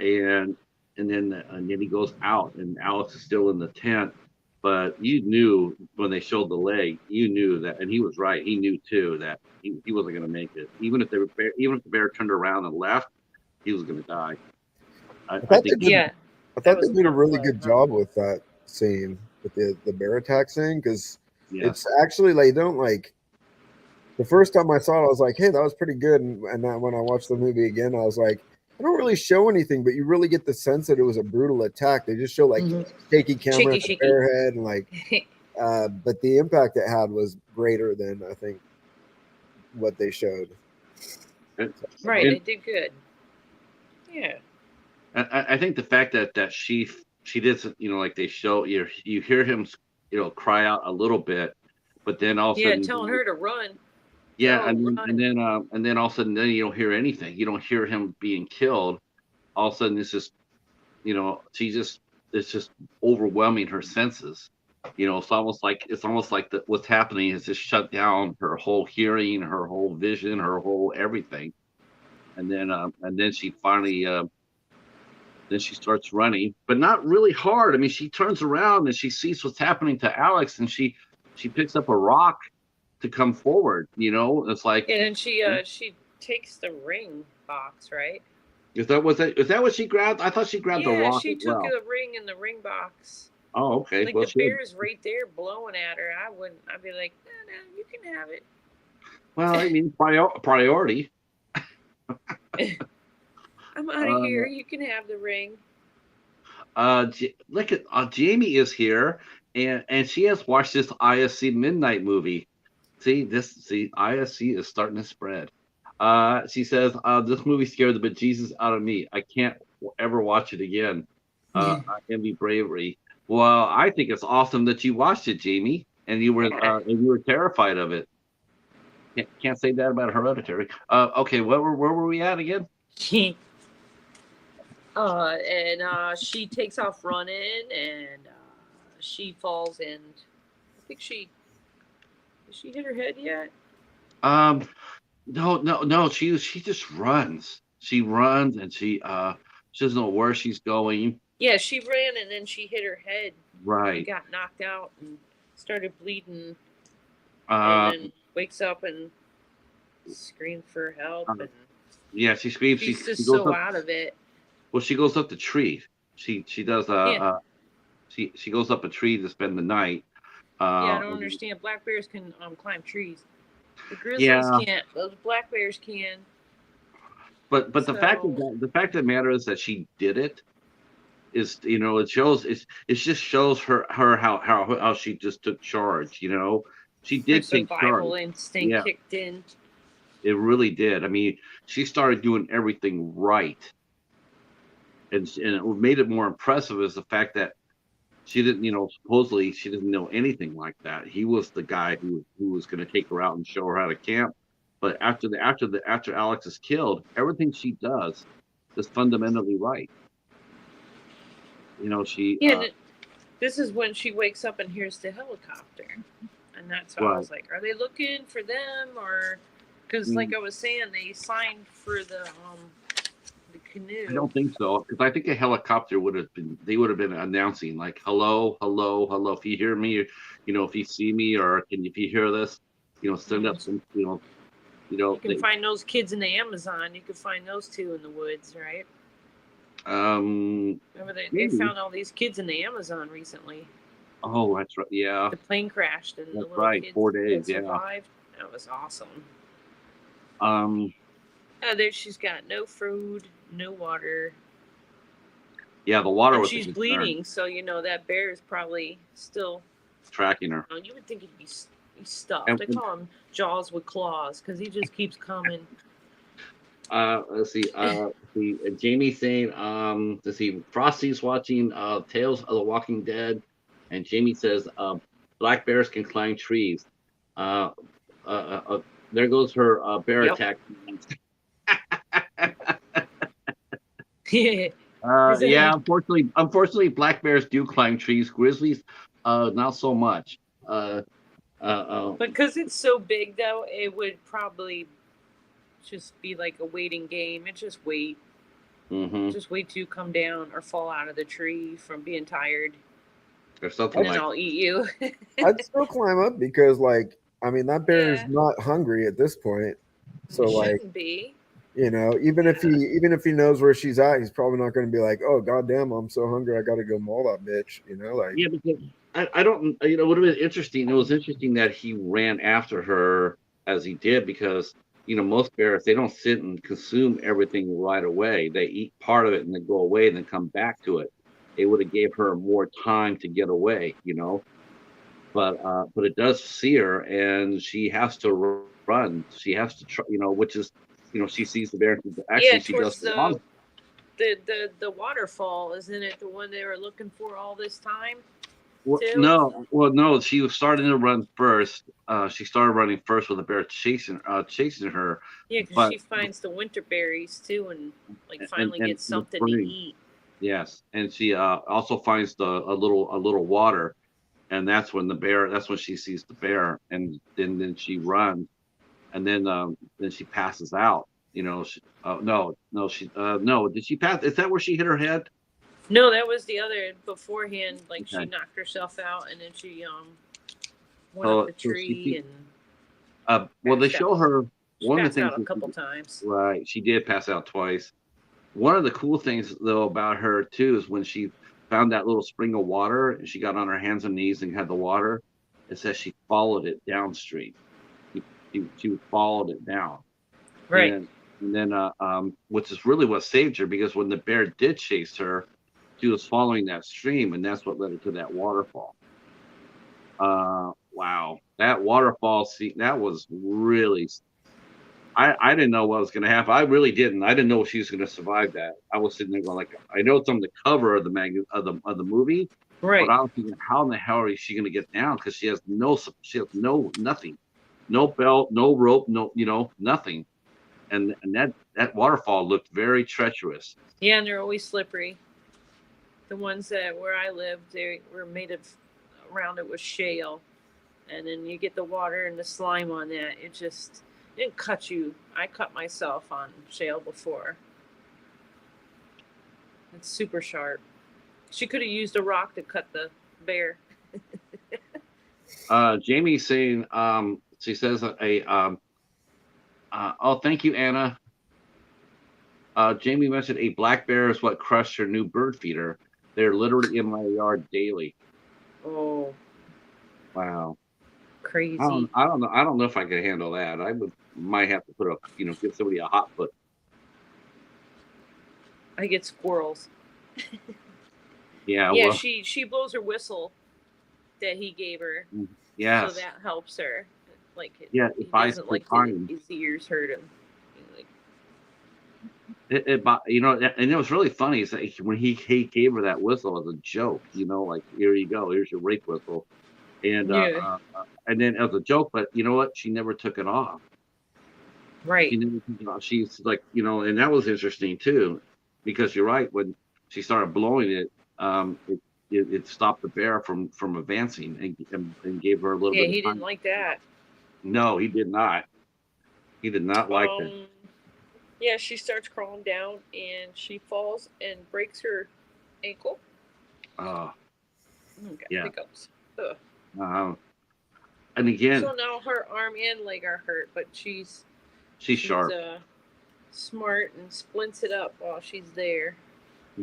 Speaker 1: and then he goes out, and Alex is still in the tent. But you knew when they showed the leg, you knew that, and he was right. He knew too that he wasn't going to make it. Even if the bear turned around and left, he was going to die. I think.
Speaker 3: I thought they did a really good job with that scene, with the bear attack scene, because it's actually like, the first time I saw it, I was like, hey, that was pretty good. And then when I watched the movie again, I was like, I don't really show anything, but you really get the sense that it was a brutal attack. They just show like shaky camera at the bear head, and like, but the impact it had was greater than I think what they showed.
Speaker 2: Right, they did good. Yeah.
Speaker 1: I think the fact that she did, like they show you hear him, cry out a little bit, but then also
Speaker 2: telling her to run.
Speaker 1: Yeah, and then all of a sudden, then you don't hear anything. You don't hear him being killed. All of a sudden, it's just, it's just overwhelming her senses. It's almost like what's happening is just shut down her whole hearing, her whole vision, her whole everything. And then she finally, then she starts running, but not really hard. I mean, she turns around and she sees what's happening to Alex, and she picks up a rock to come forward. It's like,
Speaker 2: and then she takes the ring box, right?
Speaker 1: Is that what she grabbed? I thought she grabbed the rock.
Speaker 2: Yeah, she took the ring in the ring box.
Speaker 1: Oh, okay.
Speaker 2: Like, the bear's right there blowing at her. I'd be like, no, you can have it.
Speaker 1: Well, I mean, priority.
Speaker 2: I'm out of here. You can have the ring.
Speaker 1: Look at Jamie is here, and she has watched this IFC Midnight movie. See, IFC is starting to spread. She says, this movie scared the bejesus out of me. I can't ever watch it again. I envy bravery. Well, I think it's awesome that you watched it, Jamie, and you were terrified of it. Can't say that about Hereditary. Okay, where were we at again?
Speaker 2: And she takes off running, and she falls, and I think she hit her head yet?
Speaker 1: No. She just runs. She runs, and she doesn't know where she's going.
Speaker 2: Yeah, she ran, and then she hit her head.
Speaker 1: Right.
Speaker 2: Got knocked out and started bleeding. And then wakes up and screams for help. And
Speaker 1: yeah, she screams.
Speaker 2: She's just so out of it.
Speaker 1: Well, she goes up the tree. She does. She goes up a tree to spend the night.
Speaker 2: I don't understand. Black bears can climb trees. The grizzlies can't. Those black bears can.
Speaker 1: But the fact of the matter is that she did it. Is it just shows her how she just took charge. She did take charge.
Speaker 2: Survival instinct kicked in.
Speaker 1: It really did. I mean, she started doing everything right. And what made it more impressive is the fact that she didn't, supposedly she didn't know anything like that. He was the guy who was going to take her out and show her how to camp. But after Alex is killed, everything she does is fundamentally right.
Speaker 2: This is when she wakes up and hears the helicopter, and that's how I was like, are they looking for them, or because like I was saying, they signed for the canoe.
Speaker 1: I don't think so, because I think a helicopter would have been announcing like, hello, if you hear me, if you see me, or if you hear this, send up some, you
Speaker 2: can find those kids in the Amazon. You could find those two in the woods, right? Remember they found all these kids in the Amazon recently.
Speaker 1: Oh, that's right. Yeah.
Speaker 2: The plane crashed, and
Speaker 1: that's
Speaker 2: the little
Speaker 1: right.
Speaker 2: kids
Speaker 1: 4 days.
Speaker 2: survived. That was awesome. There she's got no food, no water.
Speaker 1: Yeah, the water was.
Speaker 2: She's bleeding, so that bear is probably still
Speaker 1: tracking her.
Speaker 2: You would think he'd be stuffed. They call him Jaws with claws because he just keeps coming.
Speaker 1: Let's see. Jamie saying, let's see. Frosty's watching Tales of the Walking Dead, and Jamie says, black bears can climb trees. Uh, there goes her bear
Speaker 2: Yep.
Speaker 1: attack.
Speaker 2: Is
Speaker 1: Yeah,
Speaker 2: it-
Speaker 1: unfortunately, black bears do climb trees. Grizzlies, not so much.
Speaker 2: Because it's so big, though, it would probably just be like a waiting game. It just wait.
Speaker 1: Mm-hmm.
Speaker 2: Just wait till you come down or fall out of the tree from being tired.
Speaker 1: Or something
Speaker 2: And then
Speaker 1: like.
Speaker 2: I'll eat you.
Speaker 3: I'd still climb up because, like, I mean, that bear is
Speaker 2: Yeah.
Speaker 3: not hungry at this point. So,
Speaker 2: It
Speaker 3: like,
Speaker 2: shouldn't be.
Speaker 3: you know, even if he knows where she's at, he's probably not going to be like, "Oh, goddamn, I'm so hungry, I got to go maul that bitch." You know, like,
Speaker 1: Yeah, because I don't. It would have been interesting. It was interesting that he ran after her as he did because most bears, they don't sit and consume everything right away. They eat part of it and then go away and then come back to it. It would have gave her more time to get away. But it does see her and she has to run. She has to try, which is she sees the bear. Actually,
Speaker 2: Yeah,
Speaker 1: she goes
Speaker 2: towards
Speaker 1: to
Speaker 2: the waterfall, isn't it the one they were looking for all this time?
Speaker 1: Well,
Speaker 2: too?
Speaker 1: no. She was starting to run first. She started running first with the bear chasing her.
Speaker 2: Yeah, because
Speaker 1: But
Speaker 2: she finds the winter berries too, and like
Speaker 1: and
Speaker 2: finally
Speaker 1: and
Speaker 2: gets
Speaker 1: in the
Speaker 2: something to
Speaker 1: spring,
Speaker 2: eat.
Speaker 1: yes, and she also finds a little water, and that's when she sees the bear, and then she runs, and then she passes out. No, did she pass? Is that where she hit her head?
Speaker 2: No, that was the other beforehand. Like she
Speaker 1: Okay.
Speaker 2: knocked herself out, and then she went
Speaker 1: So,
Speaker 2: up the
Speaker 1: so
Speaker 2: tree and
Speaker 1: well, they
Speaker 2: passed out.
Speaker 1: show her
Speaker 2: She
Speaker 1: one of the
Speaker 2: passed
Speaker 1: things.
Speaker 2: out a couple times.
Speaker 1: Right, she did pass out twice. One of the cool things though about her too is when she found that little spring of water and she got on her hands and knees and had the water. It says she followed it downstream. She followed it down,
Speaker 2: Right.
Speaker 1: and then which is really what saved her because when the bear did chase her, she was following that stream and that's what led her to that waterfall. Wow, that waterfall scene that was really. I didn't know what was going to happen. I really didn't. I didn't know she was going to survive that. I was sitting there going like, I know it's on the cover of the movie,
Speaker 2: Right.
Speaker 1: but I was thinking, how in the hell is she going to get down? Because she has nothing, no belt, no rope, nothing. And that waterfall looked very treacherous.
Speaker 2: Yeah, and they're always slippery. The ones that where I lived, they were made of around it was shale, and then you get the water and the slime on that. It cut you. I cut myself on shale before. It's super sharp. She could have used a rock to cut the bear.
Speaker 1: Jamie saying, she says oh, thank you, Anna. Jamie mentioned a black bear is what crushed her new bird feeder. They're literally in my yard daily.
Speaker 2: Oh,
Speaker 1: Wow.
Speaker 2: crazy.
Speaker 1: I don't know. I don't know if I could handle that. Might have to give somebody a hot foot.
Speaker 2: I get squirrels.
Speaker 1: Yeah.
Speaker 2: Yeah,
Speaker 1: Well,
Speaker 2: she blows her whistle that he gave her,
Speaker 1: yes.
Speaker 2: so that helps her. Like
Speaker 1: Yeah.
Speaker 2: he
Speaker 1: It buys
Speaker 2: doesn't
Speaker 1: her
Speaker 2: like
Speaker 1: time.
Speaker 2: his ears hurt him. Like,
Speaker 1: And it was really funny. Is that when he gave her that whistle as a joke, like here you go, here's your rape whistle, and
Speaker 2: yeah,
Speaker 1: and then as a joke, but you know what? She never took it off.
Speaker 2: right.
Speaker 1: She never took it off. She's like, and that was interesting too, because you're right. When she started blowing it, it stopped the bear from advancing and gave her a little
Speaker 2: Yeah,
Speaker 1: bit of
Speaker 2: he
Speaker 1: time.
Speaker 2: didn't like that.
Speaker 1: No, he did not. He did not like that.
Speaker 2: Yeah, she starts crawling down and she falls and breaks her ankle. Okay,
Speaker 1: Yeah.
Speaker 2: hiccups. Ugh.
Speaker 1: And again,
Speaker 2: So now her arm and leg are hurt, but she's
Speaker 1: sharp
Speaker 2: smart and splints it up while she's there.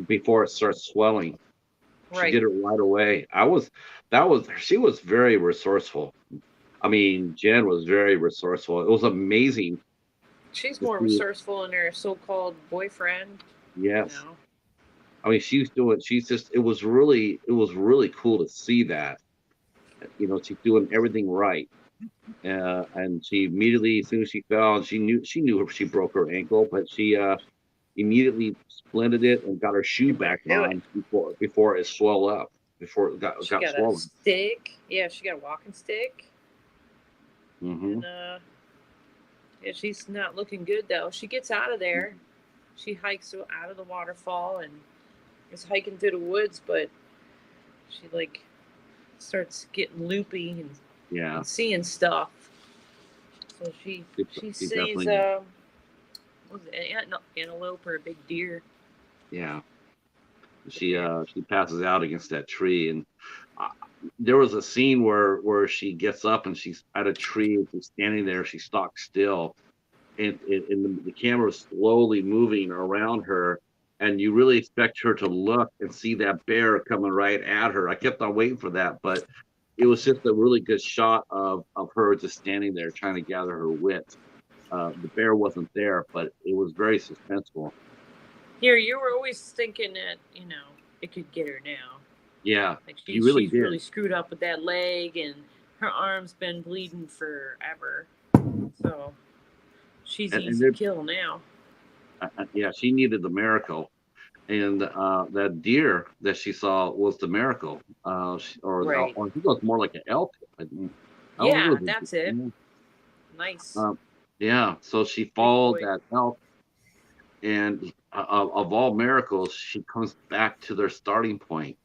Speaker 1: before it starts swelling.
Speaker 2: Right.
Speaker 1: She did it right away. She was very resourceful. I mean, Jen was very resourceful. It was amazing.
Speaker 2: She's more resourceful than her so-called boyfriend.
Speaker 1: Yes. I mean, it was really cool to see that. She's doing everything right. And she immediately, as soon as she fell, she knew she broke her ankle, but she immediately splinted it and got her shoe back on before it swelled up, before it got swollen.
Speaker 2: A stick. Yeah, she got a walking stick.
Speaker 1: Mm-hmm.
Speaker 2: And yeah, she's not looking good though. She gets out of there. She hikes out of the waterfall and is hiking through the woods, but she like starts getting loopy and seeing stuff. So she sees what was it, an antelope or a big deer.
Speaker 1: Yeah. She passes out against that tree, and there was a scene where she gets up and she's at a tree and she's standing there. She stalks still, and the camera is slowly moving around her, and you really expect her to look and see that bear coming right at her. I kept on waiting for that, but it was just a really good shot of her just standing there trying to gather her wits. The bear wasn't there, but it was very suspenseful.
Speaker 2: Here, you were always thinking that it could get her now.
Speaker 1: Yeah,
Speaker 2: like she's really screwed up with that leg, and her arm's been bleeding forever. So she's easy to kill now.
Speaker 1: Yeah, she needed the miracle, and that deer that she saw was the miracle. I think it was more like an elk.
Speaker 2: Yeah, that's it. Nice.
Speaker 1: Yeah, so she followed that elk, and of all miracles, she comes back to their starting point.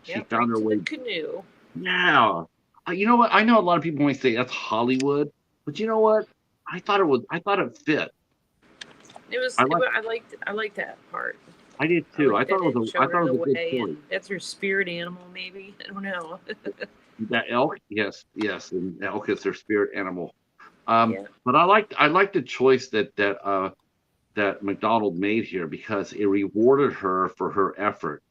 Speaker 1: She found her way.
Speaker 2: The canoe.
Speaker 1: Yeah. You know what? I know a lot of people might say that's Hollywood, but you know what? I thought it fit.
Speaker 2: It was. I liked that part.
Speaker 1: I did too. I thought it was a good story.
Speaker 2: That's her spirit animal, maybe. I don't know.
Speaker 1: That elk, yes, and elk is their spirit animal. But I liked the choice that McDonald made here, because it rewarded her for her effort,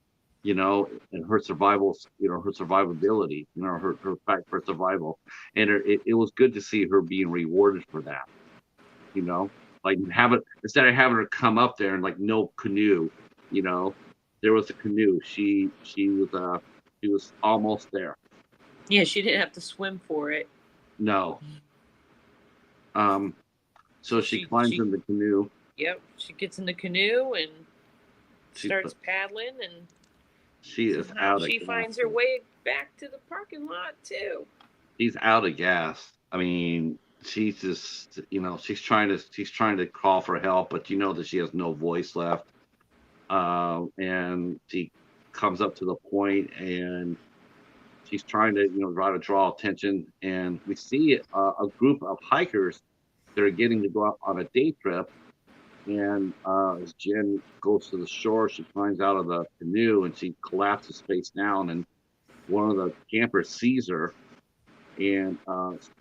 Speaker 1: and her survival, her survivability, her fight for survival, and it was good to see her being rewarded for that, like instead of having her come up there and like no canoe, there was a canoe. She was almost there.
Speaker 2: Yeah, she didn't have to swim for it.
Speaker 1: No. So she climbs in the canoe.
Speaker 2: Yep, she gets in the canoe and starts paddling, and
Speaker 1: she is out.
Speaker 2: She finds her way back to the parking lot too.
Speaker 1: She's out of gas. I mean, she's just, she's trying to call for help, but that she has no voice left. And she comes up to the point, and she's trying to, try to draw attention. And we see a group of hikers that are getting to go out on a day trip. And as Jen goes to the shore, she climbs out of the canoe and she collapses face down. And one of the campers sees her and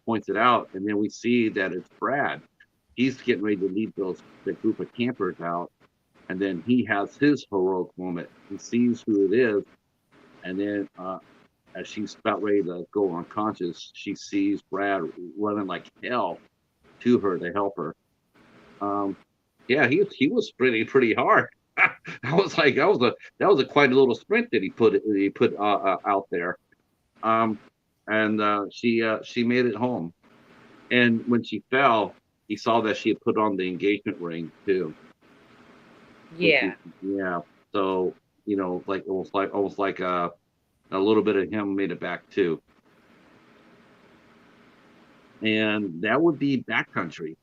Speaker 1: points it out. And then we see that it's Brad. He's getting ready to lead the group of campers out. And then he has his heroic moment. He sees who it is. And then as she's about ready to go unconscious, she sees Brad running like hell to her to help her. Yeah, he was sprinting pretty hard. I was like, that was a quite a little sprint that he put out there. And she made it home. And when she fell, he saw that she had put on the engagement ring too.
Speaker 2: Yeah.
Speaker 1: Yeah. So like almost like a little bit of him made it back too. And that would be Backcountry.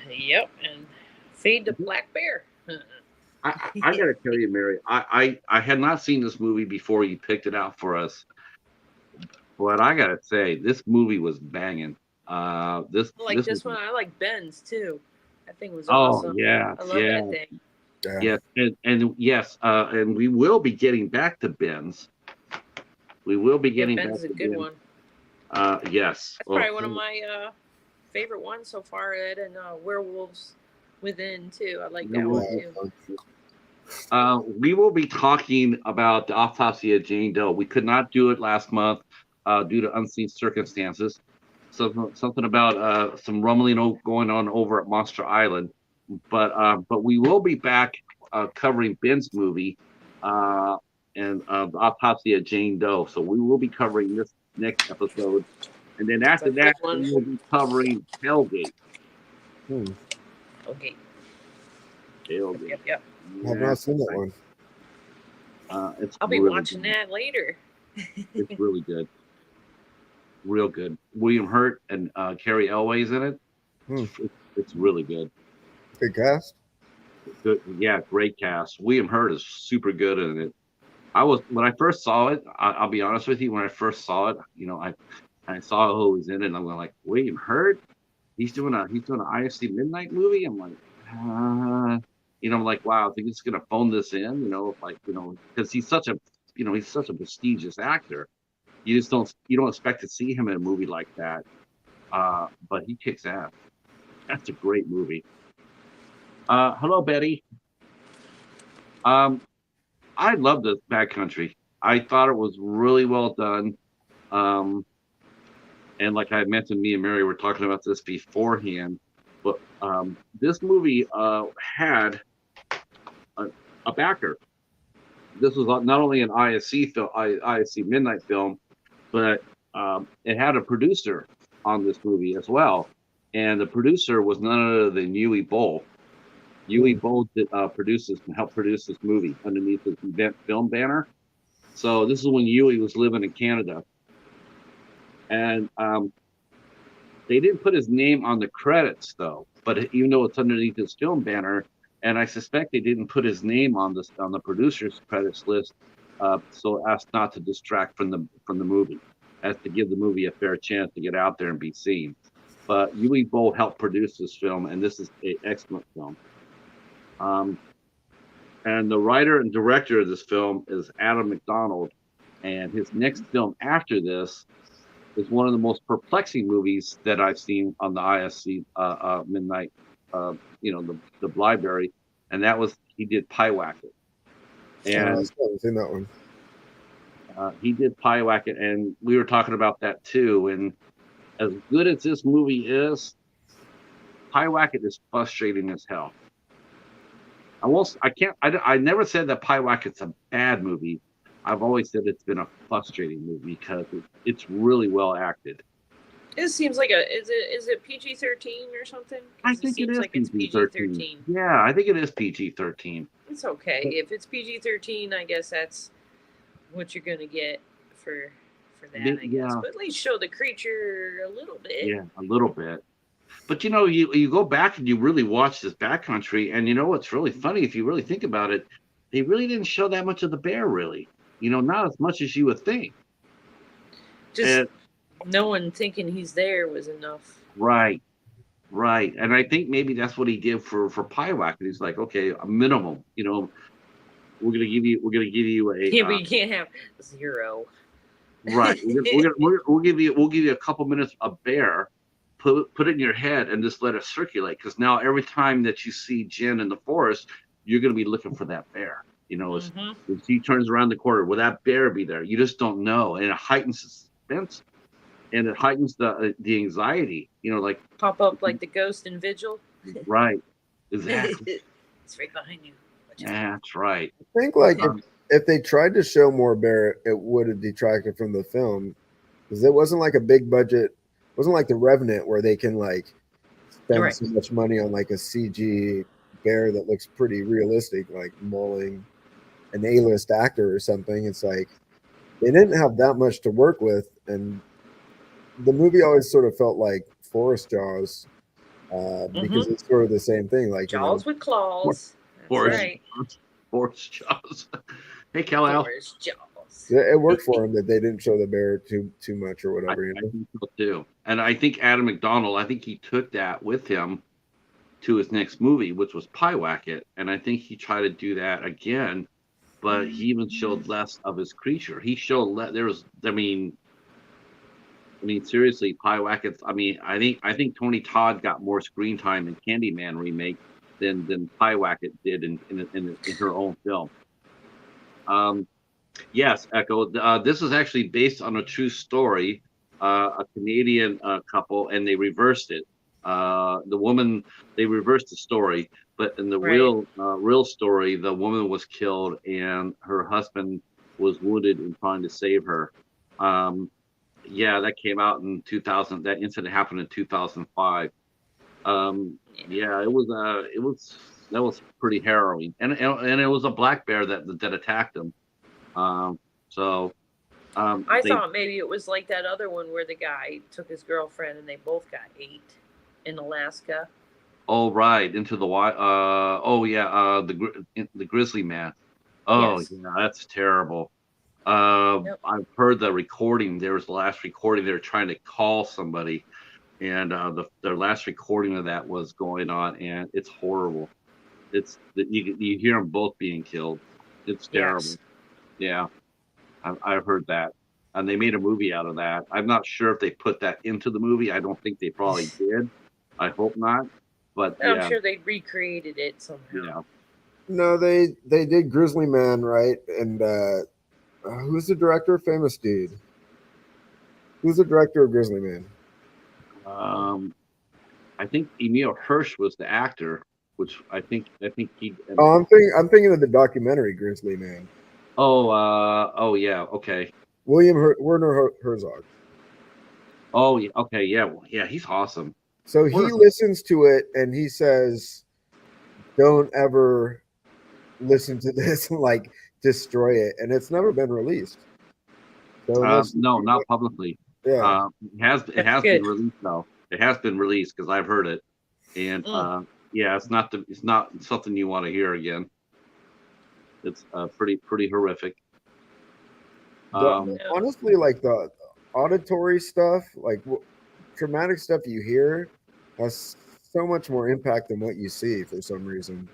Speaker 2: Yep, and Fade to Black Bear.
Speaker 1: I gotta tell you, Mary, I had not seen this movie before you picked it out for us, but I gotta say this movie was banging. This
Speaker 2: one. I like Ben's too. That thing was awesome.
Speaker 1: Oh yeah,
Speaker 2: I love that thing.
Speaker 1: Yeah. Yes, and yes, and we will be getting back to Ben's. We will be getting
Speaker 2: Ben's
Speaker 1: back to
Speaker 2: Ben's a good one.
Speaker 1: Yes.
Speaker 2: That's probably one of my favorite ones so far, Ed, and Werewolves Within too. I like that one too.
Speaker 1: We will be talking about the autopsy of Jane Doe. We could not do it last month due to unseen circumstances. Something about some rumbling going on over at Monster Island. But we will be back covering Ben's movie and the autopsy of Jane Doe. So we will be covering this next episode. And then after that, we will be covering Tailgate.
Speaker 2: Okay.
Speaker 1: Tailgate.
Speaker 2: Yep.
Speaker 3: Yeah, I've not seen that one.
Speaker 2: I'll be watching that later.
Speaker 1: It's really good. real good. William Hurt and Carrie Elway's in it. It's really good.
Speaker 3: Good cast.
Speaker 1: Good, yeah, great cast. William Hurt is super good in it. When I first saw it. I'll be honest with you. When I first saw it, I saw who was in it, and I'm going like, William Hurt. He's doing an IFC Midnight movie. I'm like, I'm like, wow, I think he's gonna phone this in, because he's such a prestigious actor. You don't expect to see him in a movie like that. But he kicks ass. That's a great movie. Hello, Betty. I love this Backcountry. I thought it was really well done. And like I mentioned, me and Mary were talking about this beforehand. But this movie had a backer. This was not only an IFC Midnight film, but it had a producer on this movie as well. And the producer was none other than Yui Boll. Yui Boll helped produce this movie underneath his event film banner. So this is when Yui was living in Canada. And they didn't put his name on the credits, though. But even though it's underneath his film banner, and I suspect they didn't put his name on the producer's credits list, so as not to distract from the movie, as to give the movie a fair chance to get out there and be seen. But Yui Boll helped produce this film, and this is an excellent film. And the writer and director of this film is Adam McDonald, and his next film after this is one of the most perplexing movies that I've seen on the IFC Midnight, the library, and that was he did Pyewacket. And
Speaker 3: I've seen that one.
Speaker 1: He did Pyewacket, and we were talking about that too. And as good as this movie is, Pyewacket is frustrating as hell. I never said that Pyewacket's a bad movie. I've always said it's been a frustrating movie because it's really well acted.
Speaker 2: It seems like is it PG-13 or something?
Speaker 1: I think it is like PG-13. Yeah, I think it is PG-13.
Speaker 2: It's okay. If it's PG-13, I guess that's what you're gonna get for that, I guess. But at least show the creature a little bit.
Speaker 1: Yeah, a little bit. But you go back and you really watch this Backcountry, and what's really funny, if you really think about it, they really didn't show that much of the bear, really. Not as much as you would think.
Speaker 2: Just no one thinking he's there was enough.
Speaker 1: Right. And I think maybe that's what he did for Pyewacket. He's like, okay, a minimum. We're gonna give you a.
Speaker 2: Yeah, but you can't have 0.
Speaker 1: Right. We'll give you a couple minutes of bear. Put it in your head and just let it circulate. Because now every time that you see Jen in the forest, you're gonna be looking for that bear. As he turns around the corner, will that bear be there? You just don't know, and it heightens suspense, and it heightens the anxiety. Like
Speaker 2: pop up like the ghost in Vigil.
Speaker 1: Right, exactly.
Speaker 2: It's right behind you.
Speaker 1: That's right.
Speaker 3: I think if they tried to show more bear, it would have detracted from the film because it wasn't like a big budget. It wasn't like The Revenant where they can spend so much money on a CG bear that looks pretty realistic, like mauling an A-list actor or something. It's like they didn't have that much to work with, and the movie always sort of felt like Forest Jaws because it's sort of the same thing. Like
Speaker 2: Jaws with claws.
Speaker 1: Forest Jaws. Hey, Cal-Al.
Speaker 2: Forest Jaws.
Speaker 3: It worked for him that they didn't show the bear too much or whatever.
Speaker 1: I think so too. And I think Adam McDonald, he took that with him to his next movie, which was Pyewacket, and I think he tried to do that again, but he even showed less of his creature. He showed seriously, Pyewacket. I think Tony Todd got more screen time in Candyman remake than Pyewacket did in her own film. Yes, Echo. This is actually based on a true story. A Canadian couple, and they reversed it. They reversed the story, but in the real story, the woman was killed and her husband was wounded in trying to save her. That came out in 2000. That incident happened in 2005. That was pretty harrowing, and it was a black bear that attacked him.
Speaker 2: I thought maybe it was like that other one where the guy took his girlfriend and they both got ate in Alaska.
Speaker 1: Oh, right, into the the grizzly man. Oh,
Speaker 2: Yes.
Speaker 1: yeah, that's terrible.
Speaker 2: Yep.
Speaker 1: I've heard the recording. There was the last recording. They were trying to call somebody, and their last recording of that was going on, and it's horrible. It's you hear them both being killed. It's terrible.
Speaker 2: Yes.
Speaker 1: Yeah, I've heard that, and they made a movie out of that. I'm not sure if they put that into the movie. I don't think they probably did. I hope not. But
Speaker 2: I'm
Speaker 1: yeah,
Speaker 2: sure they recreated it somehow.
Speaker 1: yeah.
Speaker 3: No, they did Grizzly Man, right? And who's the director? Famous dude. Who's the director of Grizzly Man?
Speaker 1: I think Emil Hirsch was the actor, which I think he.
Speaker 3: Oh, I'm thinking of the documentary Grizzly Man.
Speaker 1: Oh yeah, okay.
Speaker 3: Werner Herzog.
Speaker 1: Oh yeah, okay, yeah, well, yeah, he's awesome.
Speaker 3: So he listens to it and he says, "Don't ever listen to this and like destroy it." And it's never been released. So
Speaker 1: no, not publicly.
Speaker 3: Yeah,
Speaker 1: it has been released though. It has been released because I've heard it, and yeah, it's not something you want to hear again. It's pretty horrific.
Speaker 3: Honestly, like the auditory stuff, like traumatic stuff you hear, has so much more impact than what you see for some reason.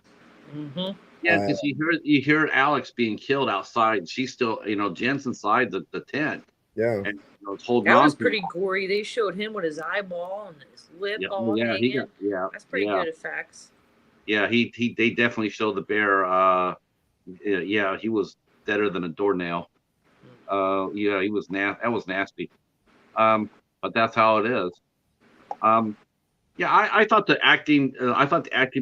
Speaker 2: Mm-hmm.
Speaker 1: Yeah, because you hear Alex being killed outside. She's still, Jen's inside the tent.
Speaker 3: Yeah,
Speaker 1: and holding
Speaker 2: that
Speaker 1: on.
Speaker 2: Was pretty gory. They showed him with his eyeball and his lip all hanging. That's pretty good effects.
Speaker 1: Yeah, they definitely showed the bear. Yeah, he was deader than a doornail. Yeah, he was nasty. That was nasty. But that's how it is. Yeah, I thought the acting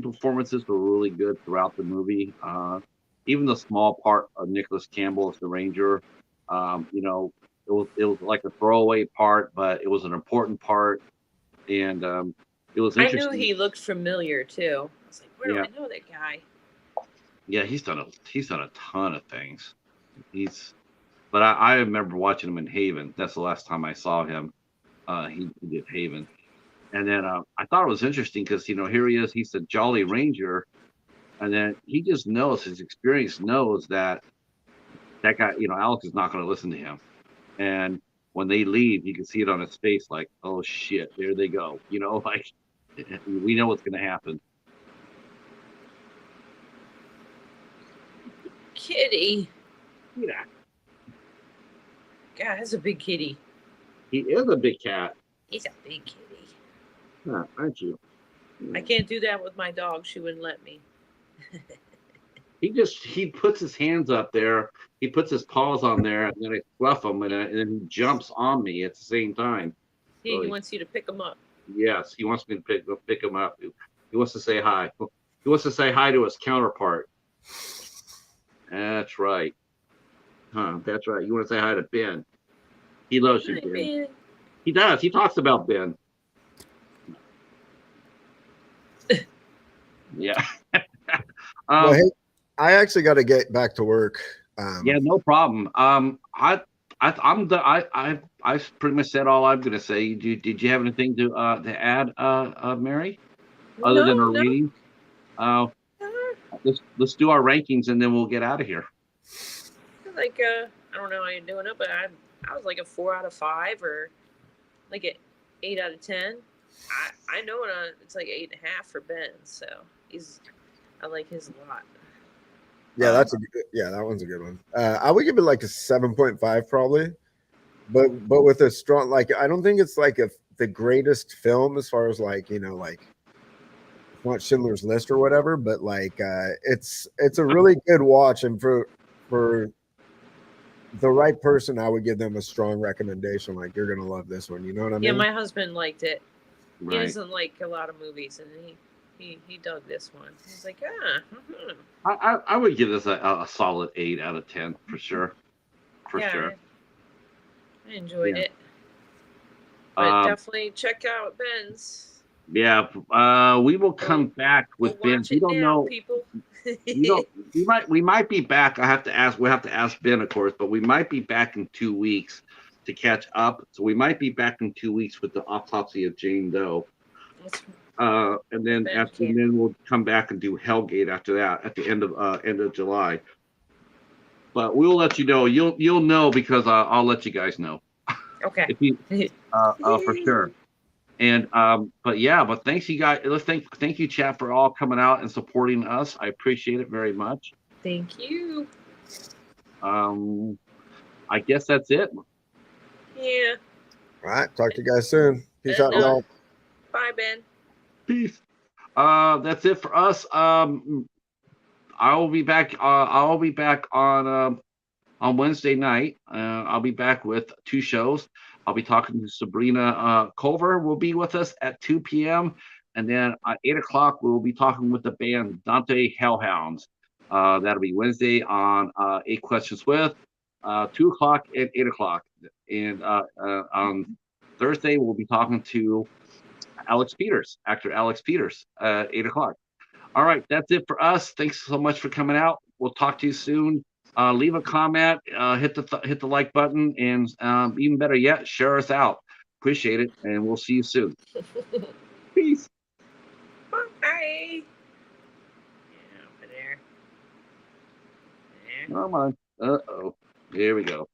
Speaker 1: performances were really good throughout the movie. Even the small part of Nicholas Campbell as the ranger, it was like a throwaway part, but it was an important part, and it was interesting.
Speaker 2: I knew he looked familiar too. I was like, where do I know that guy?
Speaker 1: Yeah, he's done a ton of things. But I remember watching him in Haven. That's the last time I saw him. He did Haven. And then I thought it was interesting because, here he is. He's the Jolly Ranger. And then he just knows, his experience knows that guy, Alex is not going to listen to him. And when they leave, you can see it on his face like, oh, shit, there they go. Like, we know what's going to happen.
Speaker 2: Kitty.
Speaker 1: Yeah.
Speaker 2: God, that's a big kitty.
Speaker 1: He is a big cat.
Speaker 2: He's a big kitty.
Speaker 1: Huh, aren't you?
Speaker 2: I can't do that with my dog. She wouldn't let me.
Speaker 1: He puts his hands up there. He puts his paws on there, and then I fluff him, and then he jumps on me at the same time.
Speaker 2: Yeah, so he wants you to pick him up.
Speaker 1: Yes, he wants me to pick him up. He wants to say hi. He wants to say hi to his counterpart. That's right. That's right. You want to say hi to Ben. He loves you, Ben. He does. He talks about Ben. Yeah.
Speaker 3: Well, hey, I actually got to get back to work.
Speaker 1: Yeah, no problem. I pretty much said all I'm going to say. Did you have anything to add, Mary? Other than our rating? Let's do our rankings and then we'll get out of here.
Speaker 2: Like I don't know how you're doing it, but I was like a 4 out of 5 or like an 8 out of 10. I know it's like 8.5 for Ben, so I like his a lot.
Speaker 3: Yeah, that one's a good one. I would give it like a 7.5 probably, but with a strong, like, I don't think it's like the greatest film as far as like not Schindler's List or whatever, but like it's a really good watch, and for the right person, I would give them a strong recommendation. Like, you're gonna love this one. You know what I mean?
Speaker 2: Yeah, my husband liked it.
Speaker 1: Right.
Speaker 2: He doesn't like a lot of movies, and he dug this one. He's like,
Speaker 1: I would give this a solid 8 out of 10 for sure. For sure.
Speaker 2: I enjoyed it. But definitely check out Ben's.
Speaker 1: Yeah, we will come back
Speaker 2: We'll
Speaker 1: with Ben.
Speaker 2: watch
Speaker 1: We
Speaker 2: it
Speaker 1: don't
Speaker 2: now,
Speaker 1: know.
Speaker 2: people.
Speaker 1: We don't. We might be back. I have to ask. We have to ask Ben, of course, but we might be back in 2 weeks to catch up. So we might be back in 2 weeks with the autopsy of Jane Doe. And then we'll come back and do Hellgate after that at the end of July. But we'll let you know. You'll know because I'll let you guys know.
Speaker 2: Okay.
Speaker 1: For sure. And but thanks you guys. Let's thank you, chat, for all coming out and supporting us. I appreciate it very much.
Speaker 2: Thank you.
Speaker 1: I guess that's it.
Speaker 2: Yeah.
Speaker 3: All right. Talk to you guys soon. Peace out, y'all.
Speaker 2: Bye, Ben.
Speaker 1: Peace. That's it for us. I will be back. I'll be back on Wednesday night. I'll be back with 2 shows. I'll be talking to Sabrina Culver. Will be with us at 2 p.m. And then at 8 o'clock, we'll be talking with the band Dante Hellhounds. That'll be Wednesday on 8 Questions With, 2 o'clock and 8 o'clock. And on Thursday, we'll be talking to actor Alex Peters, at 8 o'clock. All right, that's it for us. Thanks so much for coming out. We'll talk to you soon. Leave a comment, hit the like button, and even better yet, share us out. Appreciate it, and we'll see you soon. Peace.
Speaker 2: Bye. Yeah, over there.
Speaker 1: Come on. Uh-oh. Here we go.